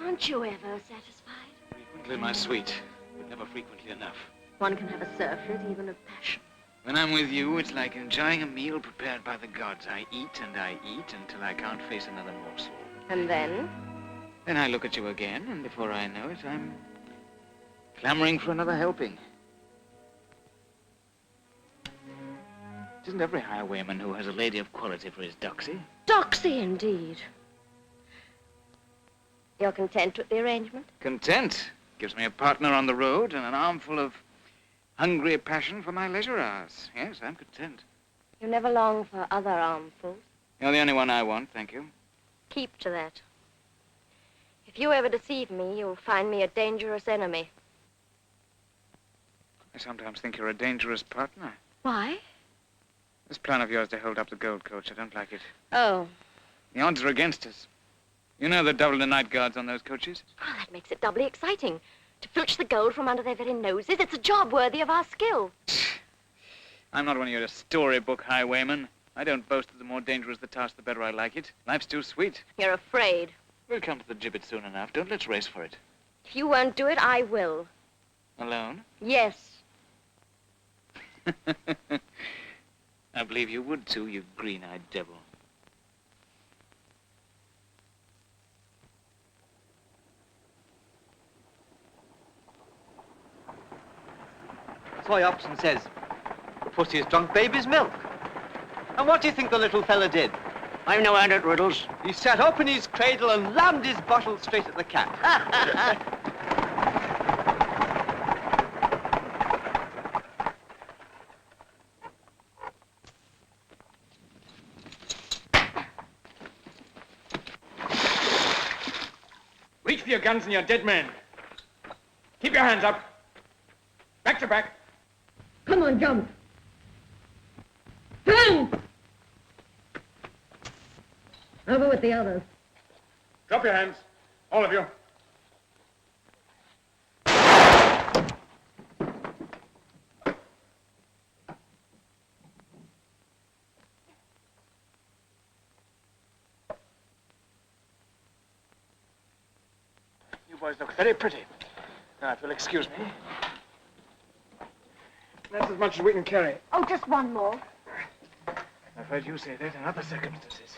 Aren't you ever satisfied? Frequently, my sweet, but never frequently enough. One can have a surfeit even of passion. When I'm with you, it's like enjoying a meal prepared by the gods. I eat and I eat until I can't face another morsel. And then? Then I look at you again, and before I know it, I'm clamoring for another helping. It isn't every highwayman who has a lady of quality for his doxy. Doxy, indeed. You're content with the arrangement? Content gives me a partner on the road and an armful of hungry passion for my leisure hours. Yes, I'm content. You never long for other armfuls. You're the only one I want, thank you. Keep to that. If you ever deceive me, you'll find me a dangerous enemy. I sometimes think you're a dangerous partner. Why? This plan of yours to hold up the gold coach, I don't like it. Oh. The odds are against us. You know the double the night guards on those coaches? Oh, that makes it doubly exciting. To filch the gold from under their very noses, it's a job worthy of our skill. I'm not one of your storybook highwaymen. I don't boast that the more dangerous the task, the better I like it. Life's too sweet. You're afraid. We'll come to the gibbet soon enough. Don't let's race for it. If you won't do it, I will. Alone? Yes. I believe you would too, you green-eyed devil. That's why Upson says, the pussy has drunk baby's milk. And what do you think the little fella did? I'm no hand at riddles. He sat up in his cradle and lammed his bottle straight at the cat. Reach for your guns and your dead men. Keep your hands up. Back to back. Come on, jump. Hands! Over with the others. Drop your hands. All of you. You boys look very pretty. Now, if you'll excuse me. That's as much as we can carry. Oh, just one more. I've heard you say that in other circumstances.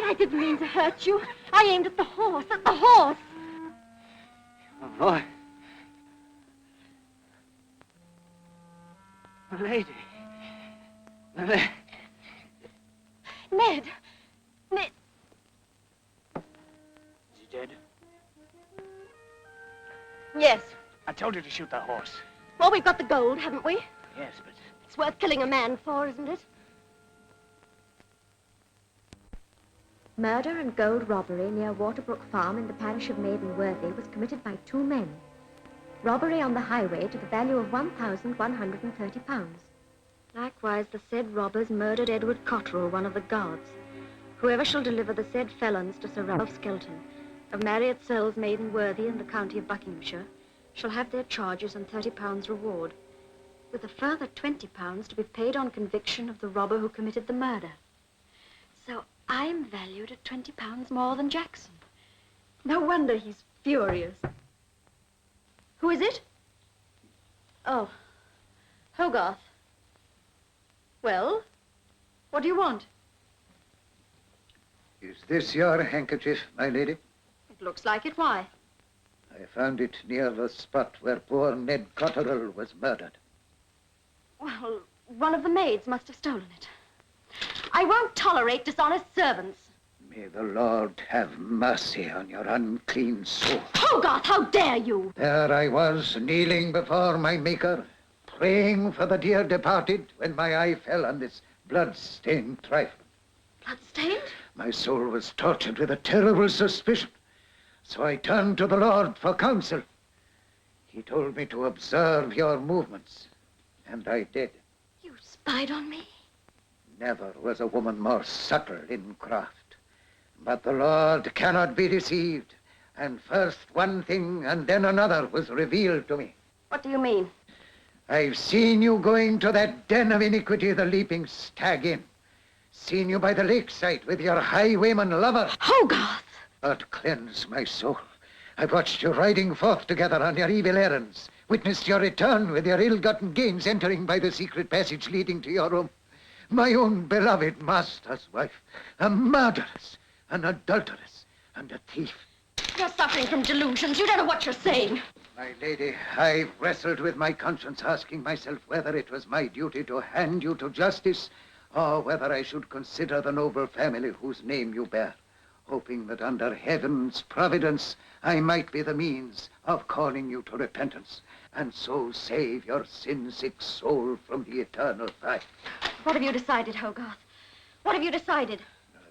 I didn't mean to hurt you. I aimed at the horse, Oh, boy. The lady. Ned. Ned. Is he dead? Yes. I told you to shoot the horse. Well, we've got the gold, haven't we? Yes, but... It's worth killing a man for, isn't it? Murder and gold robbery near Waterbrook Farm in the parish of Maidenworthy was committed by two men. Robbery on the highway to the value of £1,130. Likewise, the said robbers murdered Edward Cotterill, one of the guards. Whoever shall deliver the said felons to Sir Ralph Skelton, of Marriott Cells, Maidenworthy, in the county of Buckinghamshire, shall have their charges and £30 reward, with a further £20 to be paid on conviction of the robber who committed the murder. So I'm valued at £20 more than Jackson. No wonder he's furious. Who is it? Oh, Hogarth. Well, what do you want? Is this your handkerchief, my lady? It looks like it. Why? I found it near the spot where poor Ned Cotterill was murdered. Well, one of the maids must have stolen it. I won't tolerate dishonest servants. May the Lord have mercy on your unclean soul. Hogarth, how dare you? There I was, kneeling before my Maker, praying for the dear departed, when my eye fell on this blood-stained trifle. Blood-stained? My soul was tortured with a terrible suspicion, so I turned to the Lord for counsel. He told me to observe your movements, and I did. You spied on me? Never was a woman more subtle in craft. But the Lord cannot be deceived, and first one thing and then another was revealed to me. What do you mean? I've seen you going to that den of iniquity, the Leaping Stag Inn. Seen you by the lakeside with your highwayman lover. Hogarth! God cleanse my soul. I've watched you riding forth together on your evil errands, witnessed your return with your ill-gotten gains entering by the secret passage leading to your room. my own beloved master's wife, a murderess, an adulteress, and a thief. You're suffering from delusions. You don't know what you're saying. My lady, I've wrestled with my conscience, asking myself whether it was my duty to hand you to justice, or whether I should consider the noble family whose name you bear, hoping that under heaven's providence I might be the means of calling you to repentance, and so save your sin-sick soul from the eternal fire. What have you decided, Hogarth? What have you decided?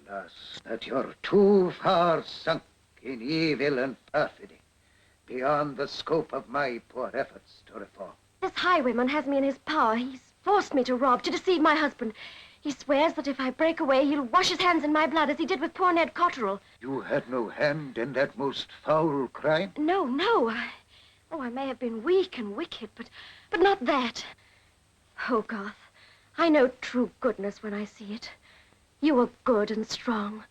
Alas, that you're too far sunk in evil and perfidy, beyond the scope of my poor efforts to reform. This highwayman has me in his power. He's forced me to rob, to deceive my husband. He swears that if I break away, he'll wash his hands in my blood, as he did with poor Ned Cotterell. You had no hand in that most foul crime? No. I may have been weak and wicked, but not that. Hogarth, I know true goodness when I see it. You are good and strong.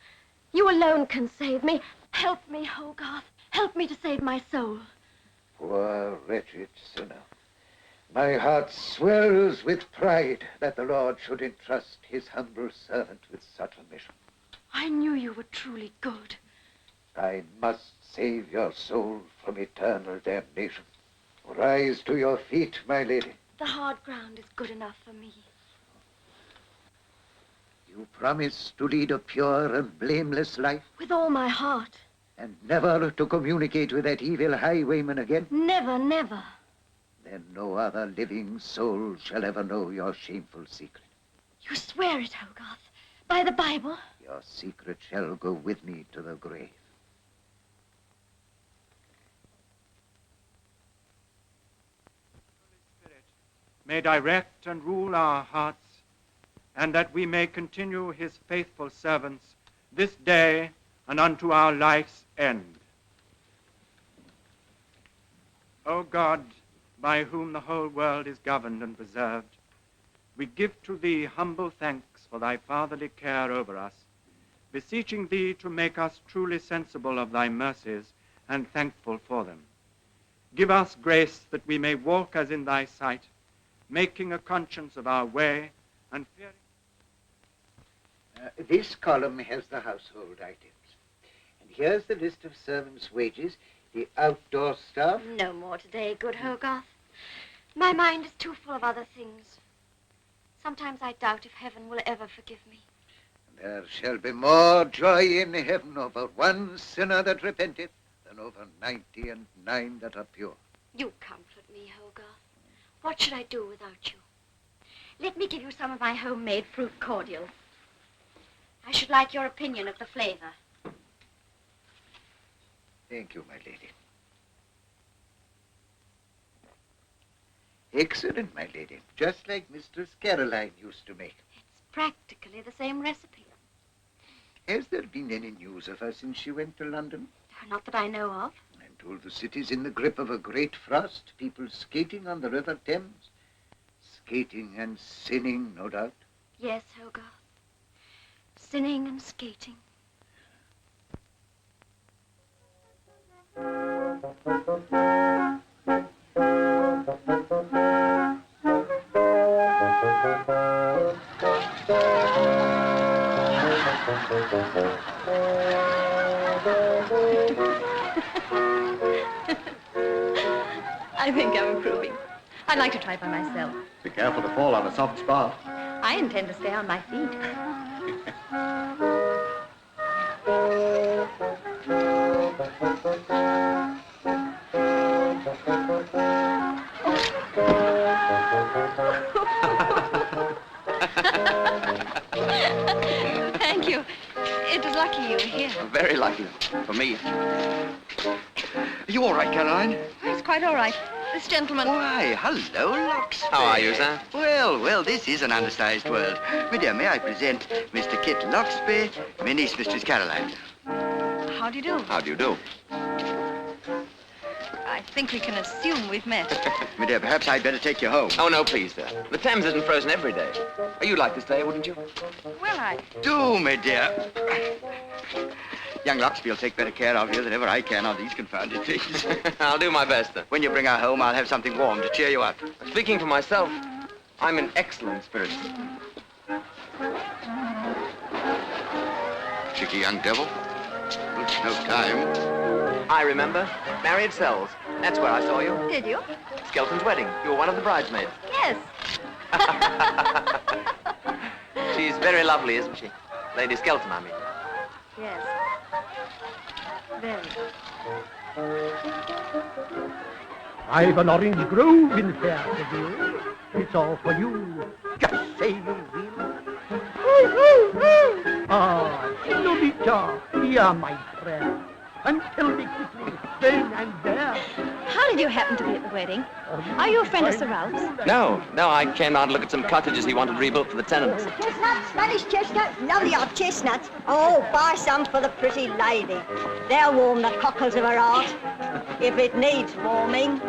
You alone can save me. Help me, Hogarth. Help me to save my soul. Poor wretched sinner. My heart swells with pride that the Lord should entrust his humble servant with such a mission. I knew you were truly good. I must save your soul from eternal damnation. Rise to your feet, my lady. The hard ground is good enough for me. You promise to lead a pure and blameless life? With all my heart. And never to communicate with that evil highwayman again? Never, never. Then no other living soul shall ever know your shameful secret. You swear it, Hogarth, by the Bible? Your secret shall go with me to the grave. May direct and rule our hearts, and that we may continue his faithful servants this day and unto our life's end. O God, by whom the whole world is governed and preserved, we give to thee humble thanks for thy fatherly care over us, beseeching thee to make us truly sensible of thy mercies and thankful for them. Give us grace that we may walk as in thy sight, making a conscience of our way and fearing. This column has the household items. And here's the list of servants' wages, the outdoor staff. No more today, good Hogarth. My mind is too full of other things. Sometimes I doubt if heaven will ever forgive me. There shall be more joy in heaven over one sinner that repenteth than over 99 that are pure. You comfort me, Hogarth. What should I do without you? Let me give you some of my homemade fruit cordial. I should like your opinion of the flavor. Thank you, my lady. Excellent, my lady. Just like Mistress Caroline used to make. It's practically the same recipe. Has there been any news of her since she went to London? Not that I know of. I'm told the city's in the grip of a great frost. People skating on the River Thames. Skating and sinning, no doubt. Yes, Hogarth. Sinning and skating. I think I'm improving. I'd like to try by myself. Be careful to fall on a soft spot. I intend to stay on my feet. Thank you. It was lucky you were here. Very lucky. For me. Are you all right, Caroline? It's quite all right. This gentleman... Why, hello, Lux. How are you, sir? Well, this is an undersized world. My dear, may I present Mr. Kit Loxby, my niece, Mistress Caroline. How do you do? How do you do? I think we can assume we've met. My dear, perhaps I'd better take you home. Oh, no, please, sir. The Thames isn't frozen every day. You'd like to stay, wouldn't you? Well, I... Do, my dear. Young Loxby will take better care of you than ever I can on these confounded things. I'll do my best, then. When you bring her home, I'll have something warm to cheer you up. Speaking for myself, I'm in excellent spirits. Cheeky young devil. Looks no time. I remember. Married Sells. That's where I saw you. Did you? Skelton's wedding. You were one of the bridesmaids. Yes. She's very lovely, isn't she? Lady Skelton, I mean. Yes. Very. I've an orange grove in Fairfield. It's all for you. Just say you will. Ah, Lolita, you're my friend. And tell me quickly, then and there. How did you happen to be at the wedding? Are you a friend of Sir Ralph's? No, I came out to look at some cottages he wanted rebuilt for the tenants. Chestnuts, Spanish chestnuts, lovely old chestnuts. Oh, buy some for the pretty lady. They'll warm the cockles of her heart, if it needs warming.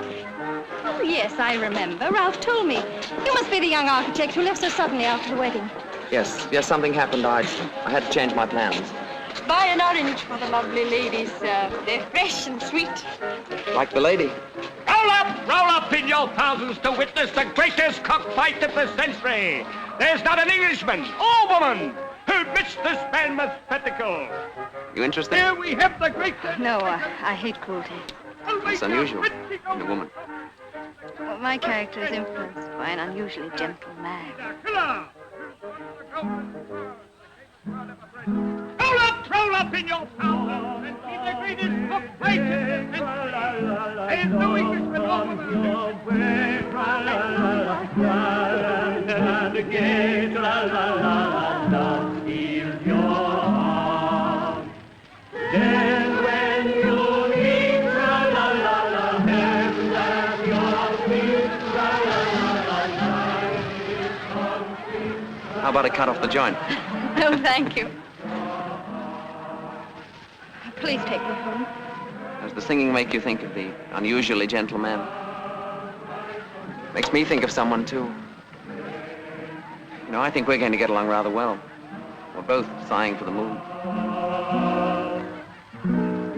Oh, yes, I remember. Ralph told me. You must be the young architect who left so suddenly after the wedding. Yes, something happened. I had to change my plans. Buy an orange for the lovely lady, sir. They're fresh and sweet. Like the lady. Roll up in your thousands to witness the greatest cockfight of the century. There's not an Englishman or woman who'd miss this mammoth spectacle. You interested? Here we have the great... No, I hate cruelty. It's unusual in a woman. Well, my character is influenced by an unusually gentle man. Roll up in your power and see the greatest cockfight of the century. There's no Englishman or woman. And again, here's your arm. Then when you meet, hands at your feet, How about I cut off the joint? No, thank you. Please take me home. Does the singing make you think of the unusually gentle man? Makes me think of someone, too. You know, I think we're going to get along rather well. We're both sighing for the moon.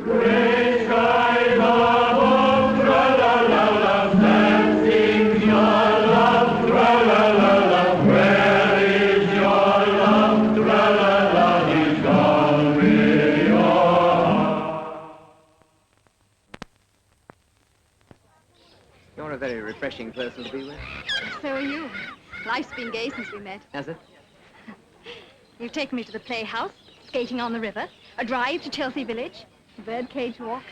Gray skies above, tra-la-la-la, stand, sings your love, tra-la-la-la. Where is your love, tra-la-la, he's gone with your heart. You're a very refreshing person to be with. So are you. Life's been gay since we met. Has it? You've taken me to the playhouse, skating on the river, a drive to Chelsea Village, a birdcage walk,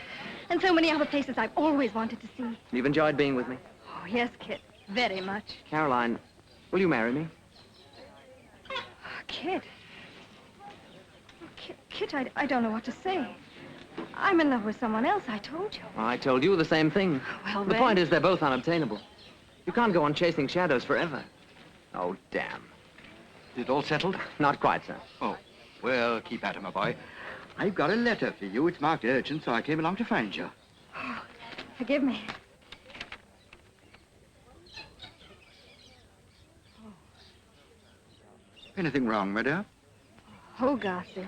and so many other places I've always wanted to see. You've enjoyed being with me? Oh, yes, Kit. Very much. Caroline, will you marry me? Oh, Kit. Kit, I don't know what to say. I'm in love with someone else, I told you. Well, I told you the same thing. Well, the then... point is they're both unobtainable. You can't go on chasing shadows forever. Oh, damn. Is it all settled? Not quite, sir. Oh, well, keep at it, my boy. I've got a letter for you. It's marked urgent, so I came along to find you. Oh, forgive me. Anything wrong, my dear? Oh, Garfield.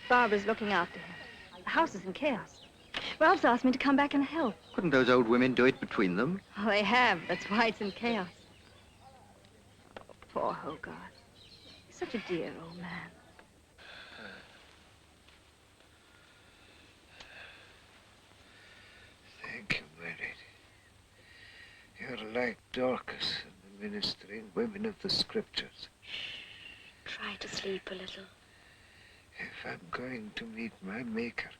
Barbara's looking after him. The house is in chaos. Ralph's asked me to come back and help. Couldn't those old women do it between them? Oh, they have. That's why it's in chaos. Oh, poor Hogarth. He's such a dear old man. Thank you, Mary. You're like Dorcas and the ministering women of the scriptures. Try to sleep a little. If I'm going to meet my Maker,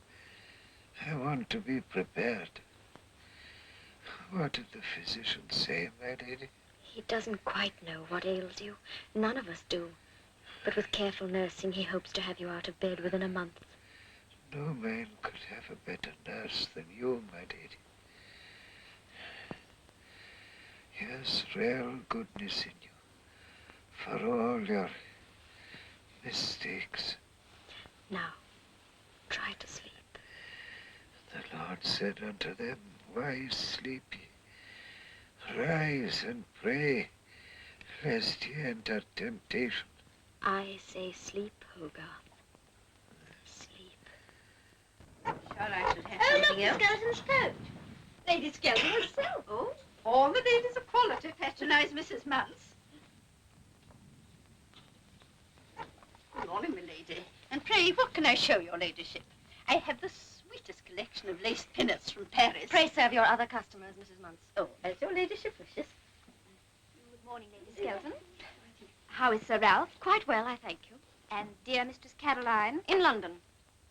I want to be prepared. What did the physician say, my lady? He doesn't quite know what ails you. None of us do. But with careful nursing, he hopes to have you out of bed within a month. No man could have a better nurse than you, my lady. Yes, real goodness in you, for all your mistakes. Now, try to sleep. The Lord said unto them, Why sleep ye? Rise and pray, lest ye enter temptation. I say sleep, Hogarth. Sure, I should have something else. Skeleton's coat. Lady Skeleton herself. Oh, all the ladies of quality patronize Mrs. Muntz. Good morning, my lady. And pray Pray, what can I show your ladyship? I have the sweetest collection of lace pinners from Paris. Pray serve your other customers, Mrs. Muntz. Oh, as your ladyship wishes. Good morning, Lady Skelton. How is Sir Ralph? Quite well, I thank you. And dear Mistress Caroline? In London.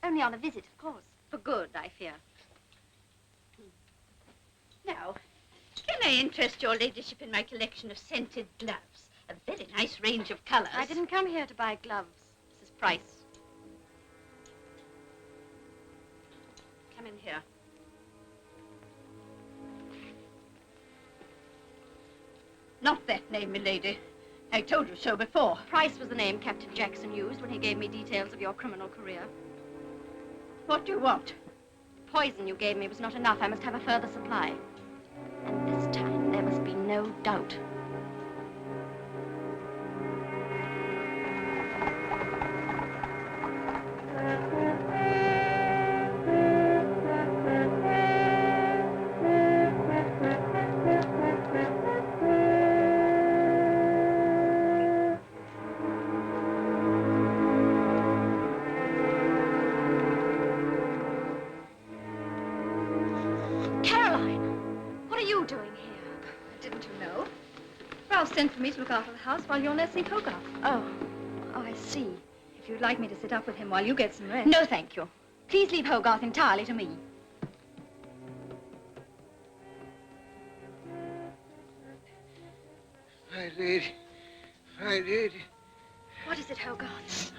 Only on a visit, of course. For good, I fear. Now, can I interest your ladyship in my collection of scented gloves? A very nice range of colours. I didn't come here to buy gloves, Mrs. Price. Come in here. Not that name, milady. I told you so before. Price was the name Captain Jackson used when he gave me details of your criminal career. What do you want? The poison you gave me was not enough. I must have a further supply. And this time, there must be no doubt. Sent for me to look after the house while you're nursing Hogarth. Oh, I see. If you'd like me to sit up with him while you get some rest. No, thank you. Please leave Hogarth entirely to me. My lady, my lady. What is it, Hogarth?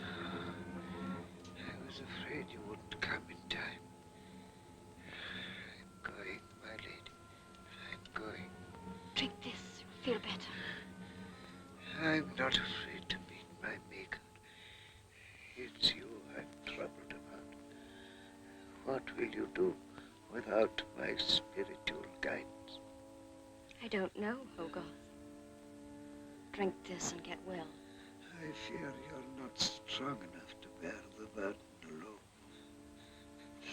I was afraid you wouldn't come in time. I'm going, my lady. I'm going. Drink this. You'll feel better. I'm not afraid to meet my maker. It's you I'm troubled about. What will you do without my spiritual guidance? I don't know, Hogarth. Drink this and get well. I fear you're not strong enough to bear the burden alone.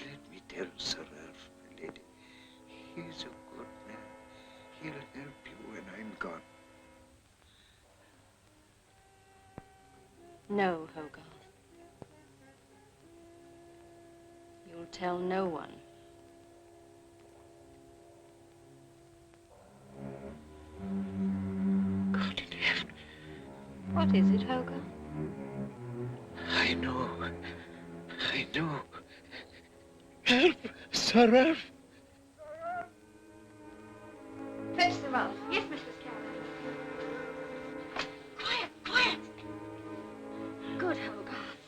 Let me tell Sir Ralph, my lady, he's a good man. He'll help you when I'm gone. No, Hogarth. You'll tell no one. God in heaven. What is it, Hogarth? I know. I know. Help, Sir Ralph. Fetch Sir Ralph. Yes, Mistress Caroline. Quiet, quiet. Good, Hogarth.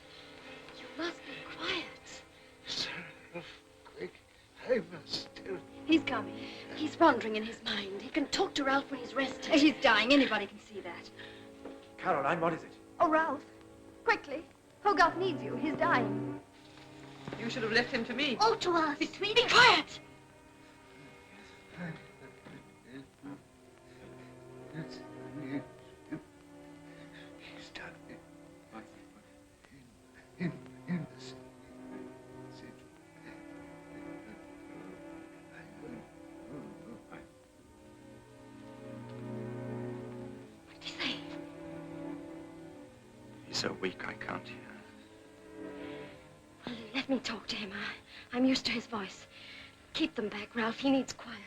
You must be quiet. Sir Ralph, quick. I must tell you. He's coming. He's wandering in his mind. He can talk to Ralph when he's rested. He's dying. Anybody can see that. Caroline, what is it? Oh, Ralph. Quickly. Hogarth needs you. He's dying. You should have left him to me. Oh, to us. Be quiet. He's done it. In the city. What did he say? He's so weak I can't hear. Let me talk to him. I'm used to his voice. Keep them back, Ralph. He needs quiet.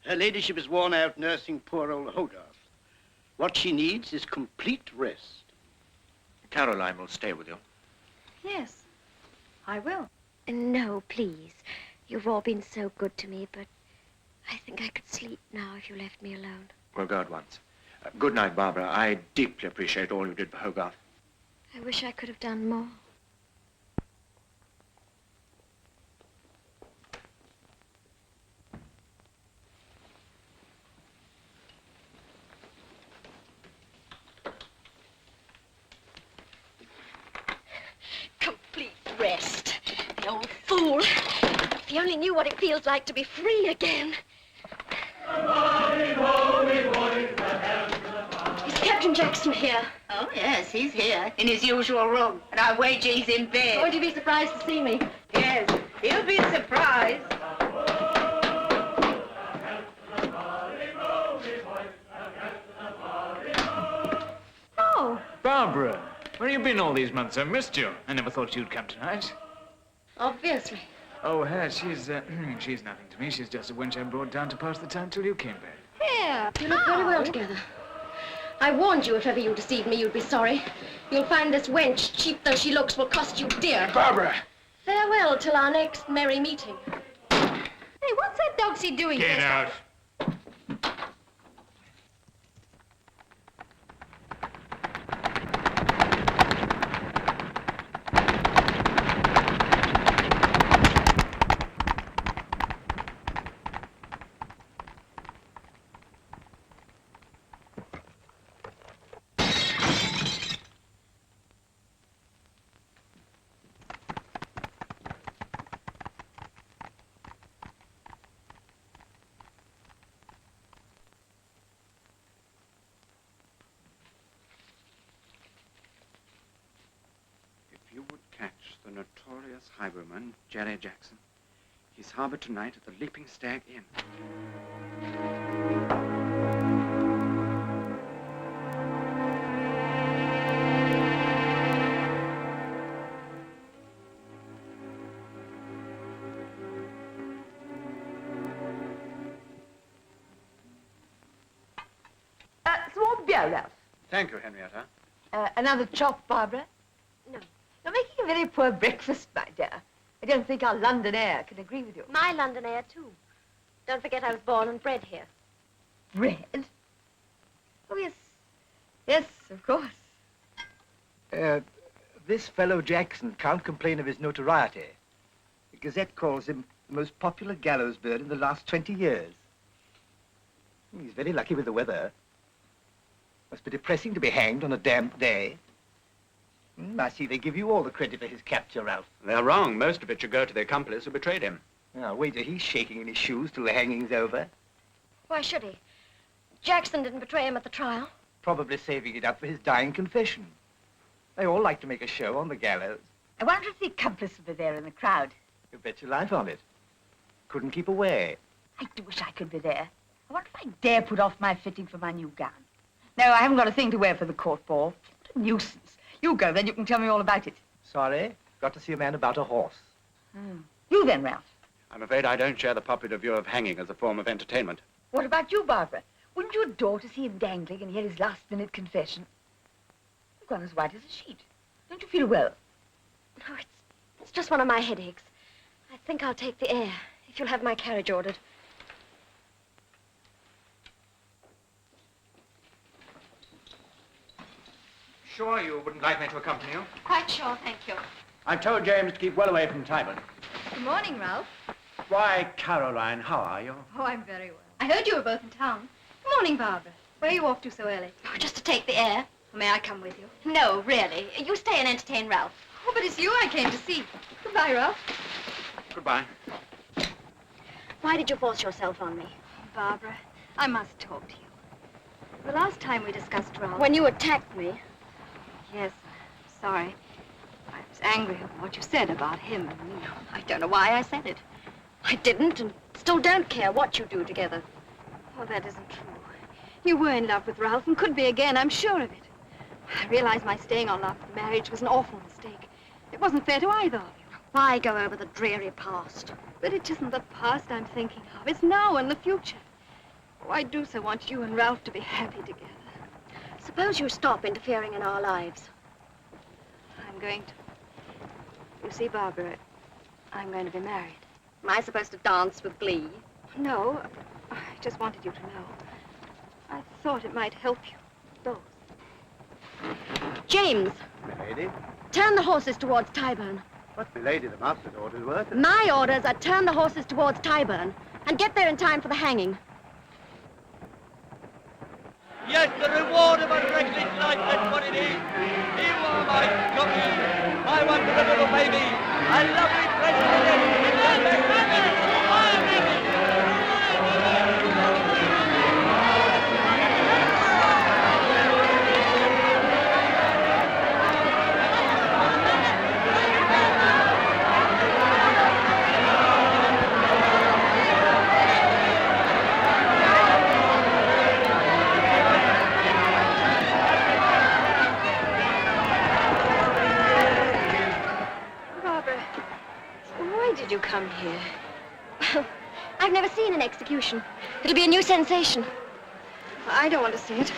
Her ladyship is worn out nursing poor old Hogarth. What she needs is complete rest. Caroline will stay with you. Yes. I will. No, please. You've all been so good to me, but I think I could sleep now if you left me alone. Well, go at once. Good night, Barbara. I deeply appreciate all you did for Hogarth. I wish I could have done more. Complete rest. The old fool. If he only knew what it feels like to be free again. Is Captain Jackson here? Oh, yes, he's here, in his usual room. And I wager he's in bed. Won't you be surprised to see me? Yes, he'll be surprised. Oh. Barbara, where have you been all these months? I missed you. I never thought you'd come tonight. Obviously. Oh, her, she's nothing to me. She's just a wench I brought down to pass the time till you came back. Here. You look very well together. I warned you if ever you deceived me, you'd be sorry. You'll find this wench, cheap though she looks, will cost you dear. Barbara! Farewell till our next merry meeting. Hey, what's that dogsy doing Get here? out. If you would catch the notorious highwayman, Jerry Jackson, he's harbored tonight at the Leaping Stag Inn. Some more beer, Ralph. Thank you, Henrietta. Another chop, Barbara? No. You're making a very poor breakfast, my dear. I don't think our London air can agree with you. My London air, too. Don't forget I was born and bred here. Bread? Oh, yes. Yes, of course. This fellow Jackson can't complain of his notoriety. The Gazette calls him the most popular gallows bird in the last 20 years. He's very lucky with the weather. Must be depressing to be hanged on a damp day. I see they give you all the credit for his capture, Ralph. They're wrong. Most of it should go to the accomplice who betrayed him. Now, wager he's shaking in his shoes till the hanging's over. Why should he? Jackson didn't betray him at the trial. Probably saving it up for his dying confession. They all like to make a show on the gallows. I wonder if the accomplice will be there in the crowd. You bet your life on it. Couldn't keep away. I do wish I could be there. I wonder if I dare put off my fitting for my new gown. No, I haven't got a thing to wear for the court ball. What a nuisance. You go, then you can tell me all about it. Sorry, got to see a man about a horse. You then, Ralph. I'm afraid I don't share the popular view of hanging as a form of entertainment. What about you, Barbara? Wouldn't you adore to see him dangling and hear his last-minute confession? You've gone as white as a sheet. Don't you feel well? No, it's just one of my headaches. I think I'll take the air, if you'll have my carriage ordered. Sure you wouldn't like me to accompany you? Quite sure, thank you. I've told James to keep well away from Tyburn. Good morning, Ralph. Why, Caroline, how are you? Oh, I'm very well. I heard you were both in town. Good morning, Barbara. Where are you off to so early? Oh, just to take the air. May I come with you? No, really. You stay and entertain Ralph. Oh, but it's you I came to see. Goodbye, Ralph. Goodbye. Why did you force yourself on me? Barbara, I must talk to you. The last time we discussed Ralph... When you attacked me. Yes, sorry. I was angry at what you said about him and me. I don't know why I said it. I didn't and still don't care what you do together. Oh, that isn't true. You were in love with Ralph and could be again, I'm sure of it. I realize my staying on after the marriage was an awful mistake. It wasn't fair to either of you. Why go over the dreary past? But it isn't the past I'm thinking of. It's now and the future. Oh, I do so want you and Ralph to be happy together. Suppose you stop interfering in our lives. I'm going to. You see, Barbara, I'm going to be married. Am I supposed to dance with glee? No, I just wanted you to know. I thought it might help you, both. James, Milady? turn the horses towards Tyburn. But, milady, the master's orders were to... My orders are turn the horses towards Tyburn and get there in time for the hanging. Yes, the reward of a reckless life, that's what it is. You are my cookie, my wonderful little baby, a lovely president. Why did you come here? I've never seen an execution. It'll be a new sensation. I don't want to see it.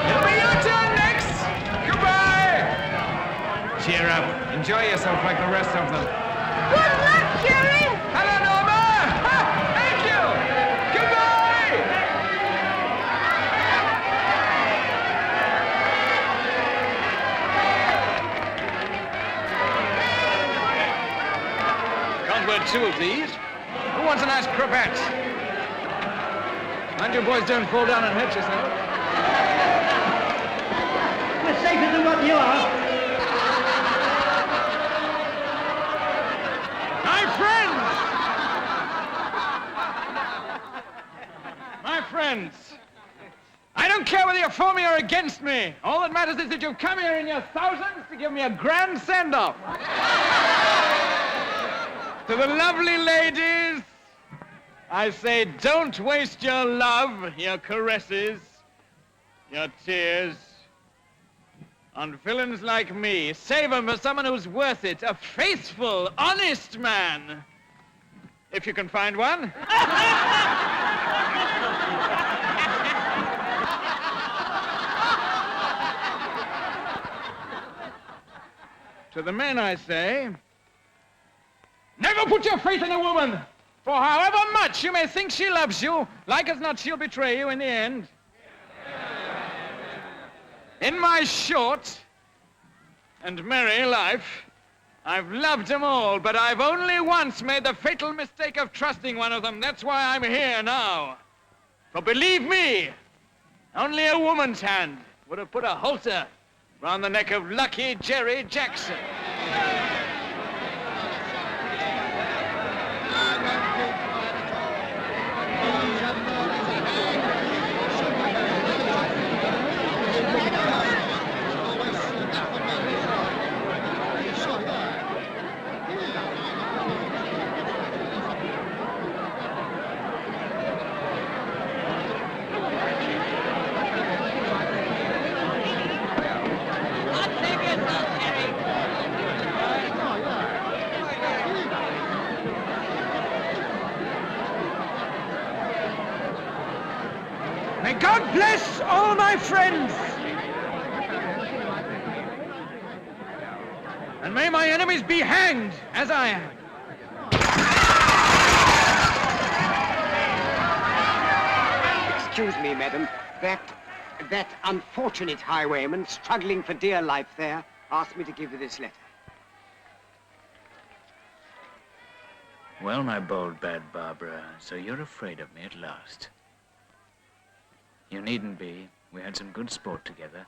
It'll be your turn next. Goodbye. Cheer up. Enjoy yourself like the rest of them. Good luck, Jerry! Hello, Norma! Ha! Thank you! Goodbye! Can't wear two of these. Who wants a nice cravat? Mind you boys don't fall down and hurt yourself. We're safer than what you are. My friends, I don't care whether you're for me or against me. All that matters is that you've come here in your thousands to give me a grand send-off. To the lovely ladies, I say don't waste your love, your caresses, your tears on villains like me. Save them for someone who's worth it, a faithful, honest man. If you can find one. To the men I say, never put your faith in a woman, for however much you may think she loves you, like as not she'll betray you in the end. In my short and merry life, I've loved them all, but I've only once made the fatal mistake of trusting one of them. That's why I'm here now. For believe me, only a woman's hand would have put a halter round the neck of lucky Jerry Jackson. May God bless all my friends! And may my enemies be hanged as I am. Excuse me, madam. That unfortunate highwayman struggling for dear life there asked me to give you this letter. Well, my bold, bad Barbara, so you're afraid of me at last. You needn't be. We had some good sport together.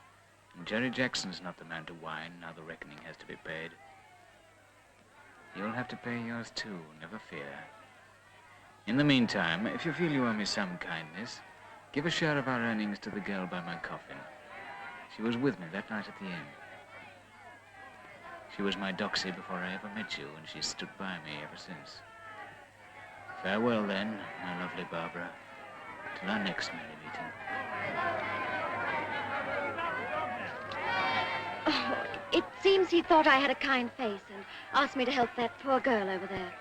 And Jerry Jackson's not the man to whine now the reckoning has to be paid. You'll have to pay yours too, never fear. In the meantime, if you feel you owe me some kindness, give a share of our earnings to the girl by my coffin. She was with me that night at the inn. She was my doxy before I ever met you, and she's stood by me ever since. Farewell, then, my lovely Barbara. Till our next merry meeting. Oh, it seems he thought I had a kind face and asked me to help that poor girl over there.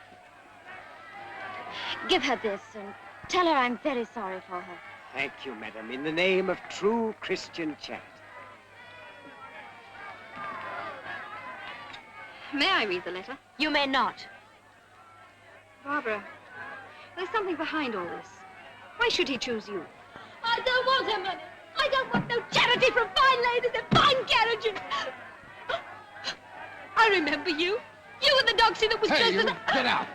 Give her this and tell her I'm very sorry for her. Thank you, madam, in the name of true Christian charity. May I read the letter? You may not. Barbara, there's something behind all this. Why should he choose you? I don't want her money. I don't want no charity from fine ladies and fine carriages. I remember you. You were the doxy that was Hey, dressed you, as a... get out.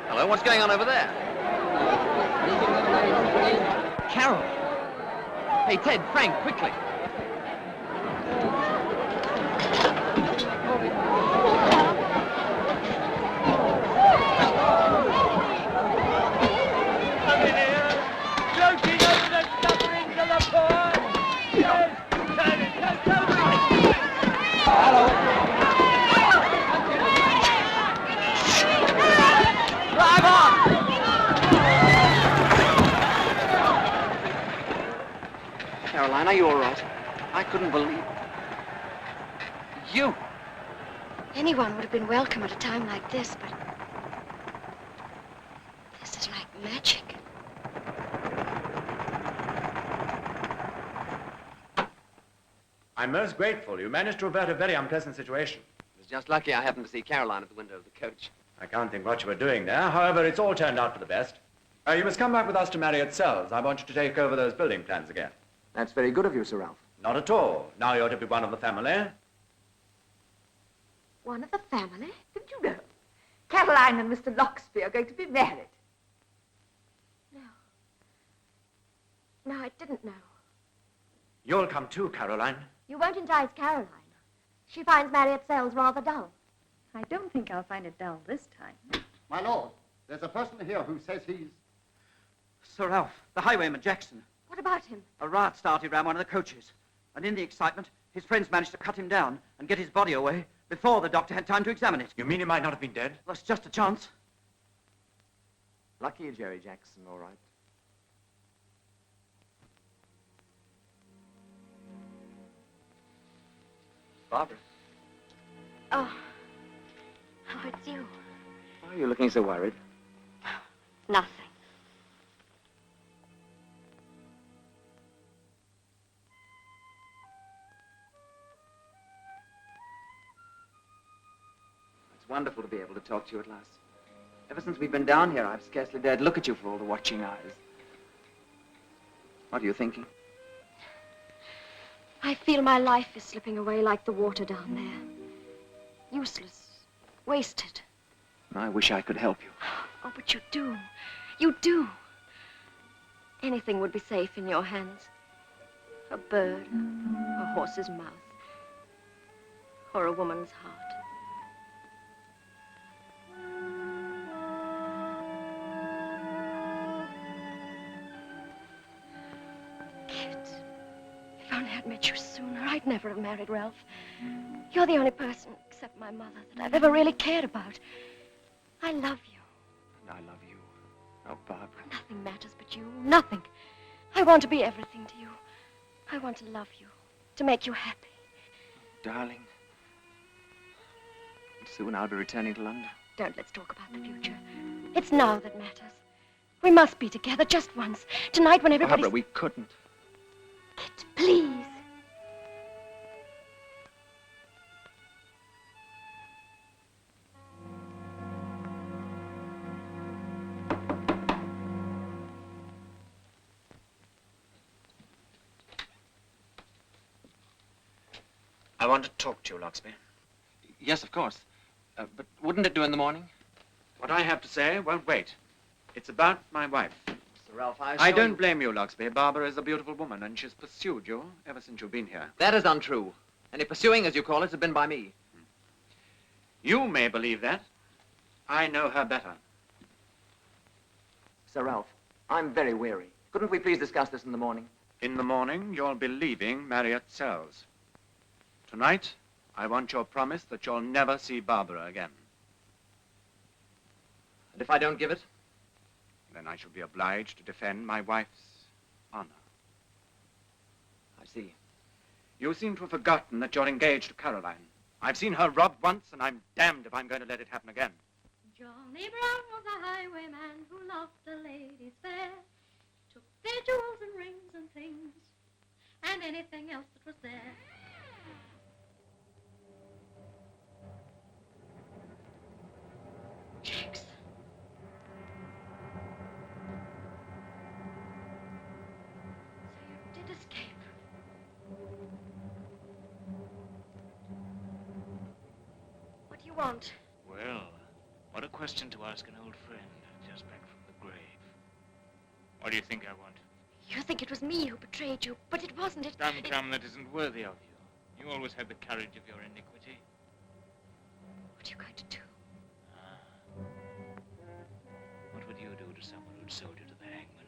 Hello, what's going on over there? Carol. Hey, Ted, Frank, quickly. Gloating over the sufferings of the poor. Yes, turn it, Drive on! Caroline, are you all right? I couldn't believe... You! Anyone would have been welcome at a time like this, but this is like magic. I'm most grateful. You managed to avert a very unpleasant situation. It was just lucky I happened to see Caroline at the window of the coach. I can't think what you were doing there. However, it's all turned out for the best. You must come back with us to Marriott Cells. I want you to take over those building plans again. That's very good of you, Sir Ralph. Not at all. Now you're to be one of the family. One of the family? Didn't you know? Caroline and Mr. Loxby are going to be married. No, I didn't know. You'll come too, Caroline. You won't entice Caroline. She finds Marriott Cells rather dull. I don't think I'll find it dull this time. My lord, there's a person here who says he's... Sir Ralph, the highwayman Jackson. What about him? A riot started around one of the coaches. And in the excitement, his friends managed to cut him down and get his body away before the doctor had time to examine it. You mean he might not have been dead? That's just a chance. Lucky you, Jerry Jackson, all right. Barbara, Oh, it's you. why are you looking so worried? Nothing. It's wonderful to be able to talk to you at last. Ever since we've been down here, I've scarcely dared look at you for all the watching eyes. What are you thinking? I feel my life is slipping away like the water down there. Useless. Wasted. I wish I could help you. Oh, but you do. You do. Anything would be safe in your hands. A bird, a horse's mouth, or a woman's heart. If only I'd met you sooner, I'd never have married Ralph. You're the only person, except my mother, that I've ever really cared about. I love you. And I love you. Oh, Barbara. Nothing matters but you. Nothing. I want to be everything to you. I want to love you, to make you happy. Darling. Soon I'll be returning to London. Don't let's talk about the future. It's now that matters. We must be together just once. Tonight when everybody's... Barbara, we couldn't. Kit, please. I want to talk to you, Loxby. Yes, of course. But wouldn't it do in the morning? What I have to say won't wait. It's about my wife. Sir Ralph, I don't blame you, Loxby. Barbara is a beautiful woman, and she's pursued you ever since you've been here. That is untrue. Any pursuing, as you call it, has been by me. You may believe that. I know her better. Sir Ralph, I'm very weary. Couldn't we please discuss this in the morning? In the morning, you'll be leaving Marriott Cells. Tonight, I want your promise that you'll never see Barbara again. And if I don't give it? Then I shall be obliged to defend my wife's honor. I see. You seem to have forgotten that you're engaged to Caroline. I've seen her robbed once, and I'm damned if I'm going to let it happen again. Johnny Brown was a highwayman who loved the ladies fair, took their jewels and rings and things, and anything else that was there. Jackson. So you did escape. What do you want? Well, what a question to ask an old friend just back from the grave. What do you think I want? You think it was me who betrayed you, but it wasn't. Come, that isn't worthy of you. You always had the courage of your iniquity. What are you going to do? What would you do to someone who'd sold you to the hangman?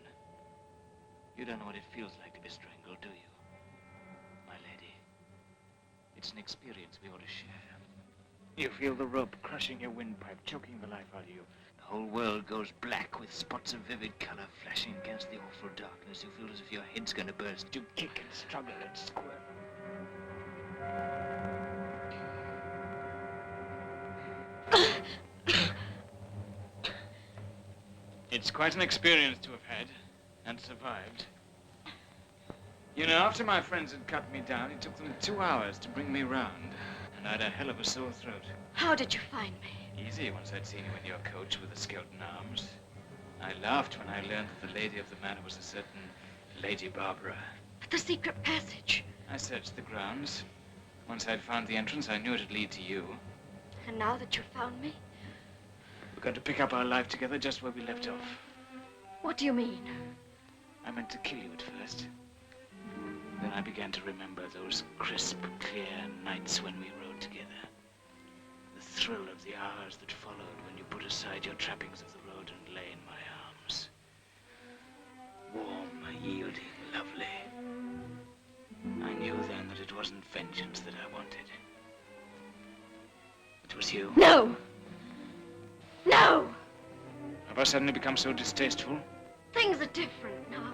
You don't know what it feels like to be strangled, do you? My lady, it's an experience we ought to share. You feel the rope crushing your windpipe, choking the life out of you. The whole world goes black with spots of vivid color flashing against the awful darkness. You feel as if your head's going to burst. You kick and struggle and squirm. It's quite an experience to have had and survived. You know, after my friends had cut me down, it took them 2 hours to bring me round. And I had a hell of a sore throat. How did you find me? Easy, once I'd seen you in your coach with the skeleton arms. I laughed when I learned that the lady of the manor was a certain Lady Barbara. But the secret passage. I searched the grounds. Once I'd found the entrance, I knew it'd lead to you. And now that you found me? We're going to pick up our life together just where we left off. What do you mean? I meant to kill you at first. Then I began to remember those crisp, clear nights when we rode together. The thrill of the hours that followed when you put aside your trappings of the road and lay in my arms. Warm, yielding, lovely. I knew then that it wasn't vengeance that I wanted. It was you. No! No! Have I suddenly become so distasteful? Things are different now.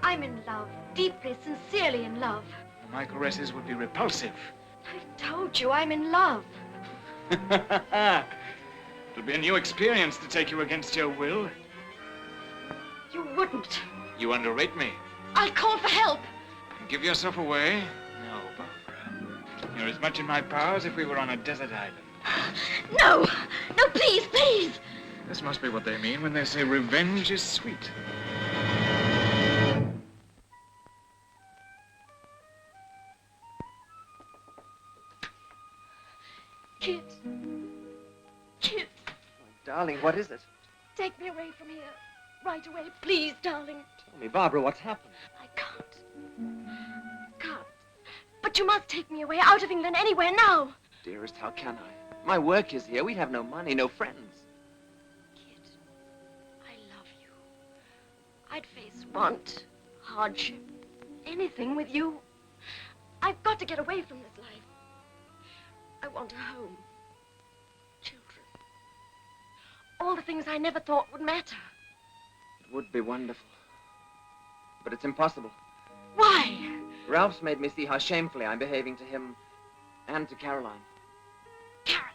I'm in love, deeply, sincerely in love. My caresses would be repulsive. I've told you I'm in love. It'll be a new experience to take you against your will. You wouldn't. You underrate me. I'll call for help. And give yourself away? No, Barbara. You're as much in my power as if we were on a desert island. No! No, please, please! This must be what they mean when they say revenge is sweet. Kit. Kit. Oh, darling, what is it? Take me away from here. Right away, please, darling. Tell me, Barbara, what's happened? I can't. Can't. But you must take me away, out of England, anywhere, now. Dearest, how can I? My work is here. We have no money, no friends. Kit, I love you. I'd face want, hardship, anything with you. I've got to get away from this life. I want a home. Children. All the things I never thought would matter. It would be wonderful. But it's impossible. Why? Ralph's made me see how shamefully I'm behaving to him and to Caroline. Caroline?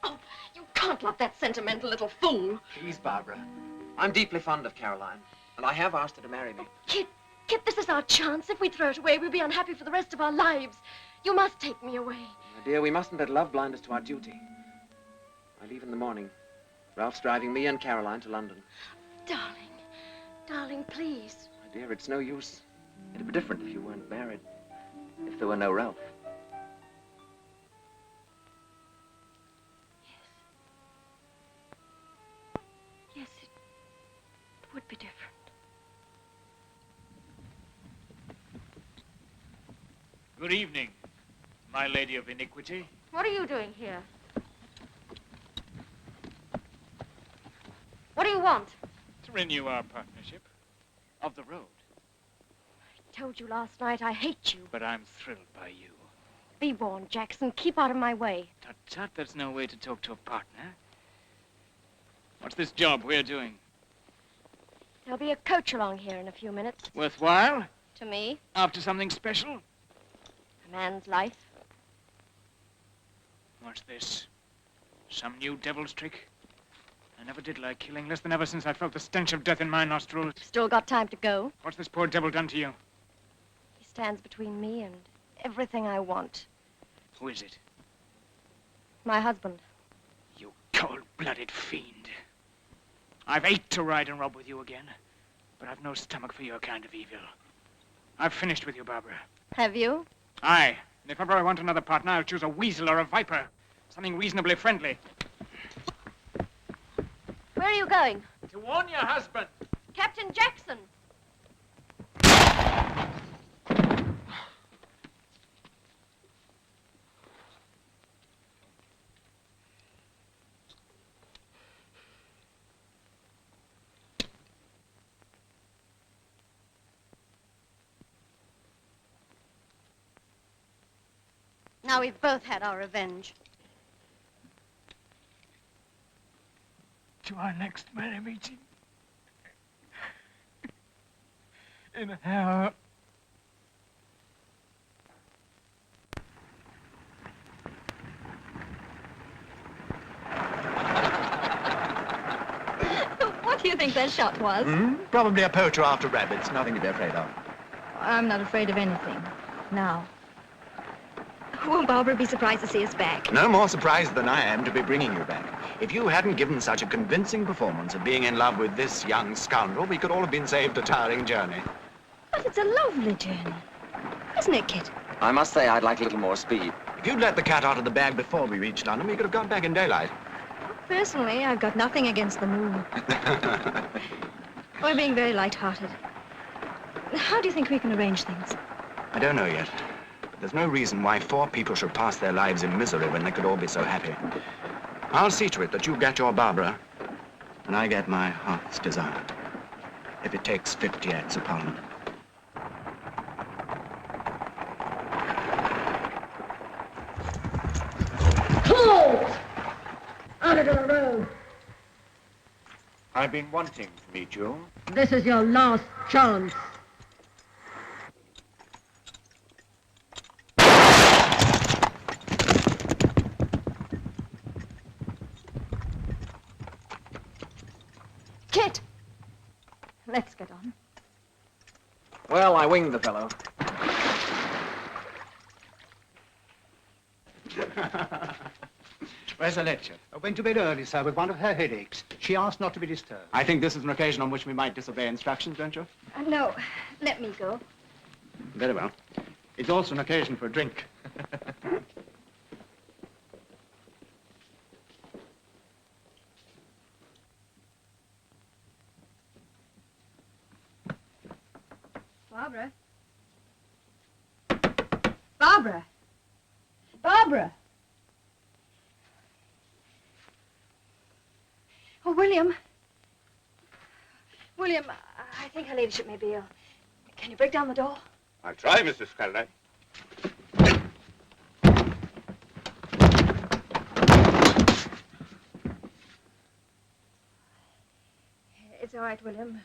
Oh, you can't love that sentimental little fool. Please, Barbara. I'm deeply fond of Caroline, and I have asked her to marry me. Kit, this is our chance. If we throw it away, we'll be unhappy for the rest of our lives. You must take me away. My dear, we mustn't let love blind us to our duty. I leave in the morning. Ralph's driving me and Caroline to London. Darling, please. My dear, it's no use. It'd be different if you weren't married. If there were no Ralph. Yes, it would be different. Good evening, my lady of iniquity. What are you doing here? What do you want? To renew our partnership of the road. I told you last night I hate you. But I'm thrilled by you. Be warned, Jackson. Keep out of my way. Tut, tut, that's no way to talk to a partner. What's this job we're doing? There'll be a coach along here in a few minutes. Worthwhile? To me? After something special? A man's life. What's this? Some new devil's trick? I never did like killing, less than ever since I felt the stench of death in my nostrils. Still got time to go. What's this poor devil done to you? He stands between me and everything I want. Who is it? My husband. You cold-blooded fiend. I've ached to ride and rob with you again, but I've no stomach for your kind of evil. I've finished with you, Barbara. Have you? Aye. And if ever I want another partner, I'll choose a weasel or a viper. Something reasonably friendly. Where are you going? To warn your husband. Captain Jackson. Now we've both had our revenge. To our next merry meeting. In hell. What do you think that shot was? Probably a poacher after rabbits. Nothing to be afraid of. I'm not afraid of anything. Now. Won't Barbara be surprised to see us back? No more surprised than I am to be bringing you back. If you hadn't given such a convincing performance of being in love with this young scoundrel, we could all have been saved a tiring journey. But it's a lovely journey. Isn't it, Kit? I must say I'd like a little more speed. If you'd let the cat out of the bag before we reached London, we could have got back in daylight. Personally, I've got nothing against the moon. We're being very light-hearted. How do you think we can arrange things? I don't know yet. But there's no reason why 4 people should pass their lives in misery when they could all be so happy. I'll see to it that you get your Barbara, and I get my heart's desire. If it takes 50 acts of Parliament. Close! Out of the road. I've been wanting to meet you. This is your last chance. Kit! Let's get on. Well, I winged the fellow. Where's the lecture? I went to bed early, sir, with one of her headaches. She asked not to be disturbed. I think this is an occasion on which we might disobey instructions, don't you? No, let me go. Very well. It's also an occasion for a drink. Barbara? Barbara? Barbara? Oh, William. William, I think her ladyship may be ill. Can you break down the door? I'll try, Mrs. Faraday. It's all right, William.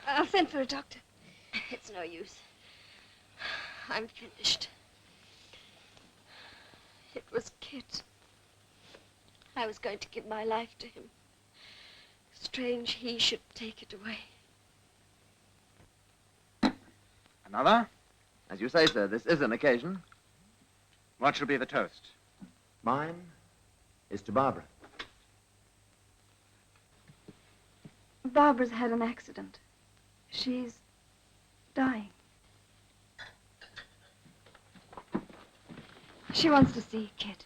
I'll send for a doctor. It's no use. I'm finished. It was Kit. I was going to give my life to him. Strange he should take it away. Another? As you say, sir, this is an occasion. What shall be the toast? Mine is to Barbara. Barbara's had an accident. She's dying. She wants to see Kit.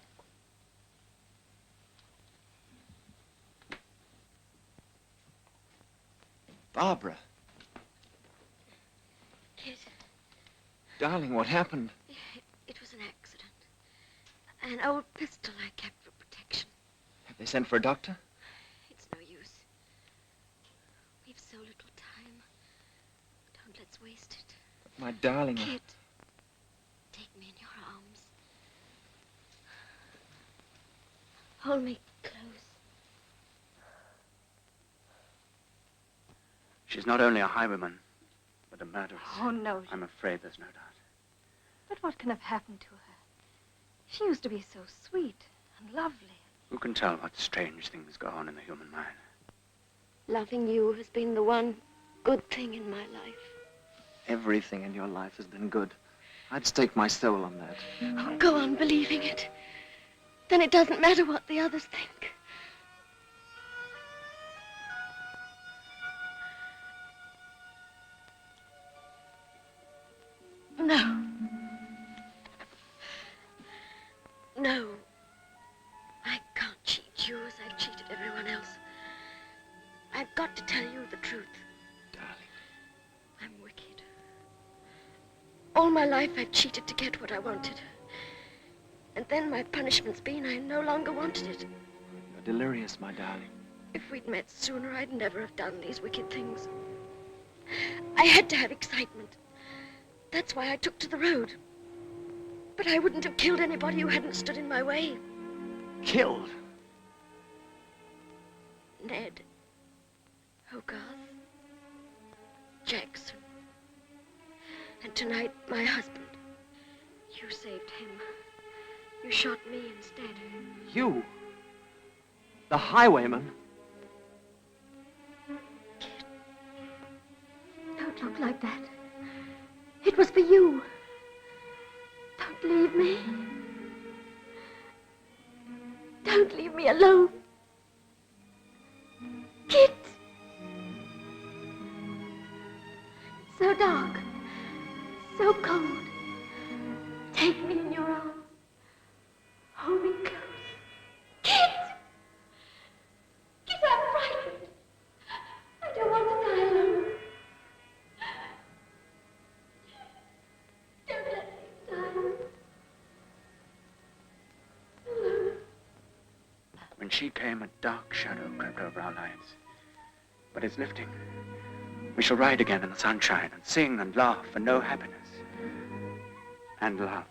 Barbara. Kit, Darling, what happened? it was an accident. An old pistol I kept for protection. Have they sent for a doctor? It's no use. We've so little time. Don't let's waste it. My darling. Kit, take me in your arms. Hold me close. She's not only a highwayman, but a murderess. Oh, no. I'm afraid there's no doubt. But what can have happened to her? She used to be so sweet and lovely. Who can tell what strange things go on in the human mind? Loving you has been the one good thing in my life. Everything in your life has been good. I'd stake my soul on that. Oh, go on believing it. Then it doesn't matter what the others think. No. No. I can't cheat you as I've cheated everyone else. I've got to tell you the truth. Darling. I'm wicked. All my life I've cheated to get what I wanted. And then my punishment's been I no longer wanted it. You're delirious, my darling. If we'd met sooner, I'd never have done these wicked things. I had to have excitement. That's why I took to the road. But I wouldn't have killed anybody who hadn't stood in my way. Killed? Ned. Hogarth. Jackson. And tonight, my husband. You saved him. You shot me instead. You? The highwayman? Don't look like that. It was for you. Don't leave me. Don't leave me alone. Kit! It's so dark. So cold. Take me in your arms. Hold me close. Kit! Kit, I'm frightened. I don't want to die alone. Don't let me die. Alone. When she came, a dark shadow crept over our lives. But it's lifting. We shall ride again in the sunshine and sing and laugh and know happiness. And love.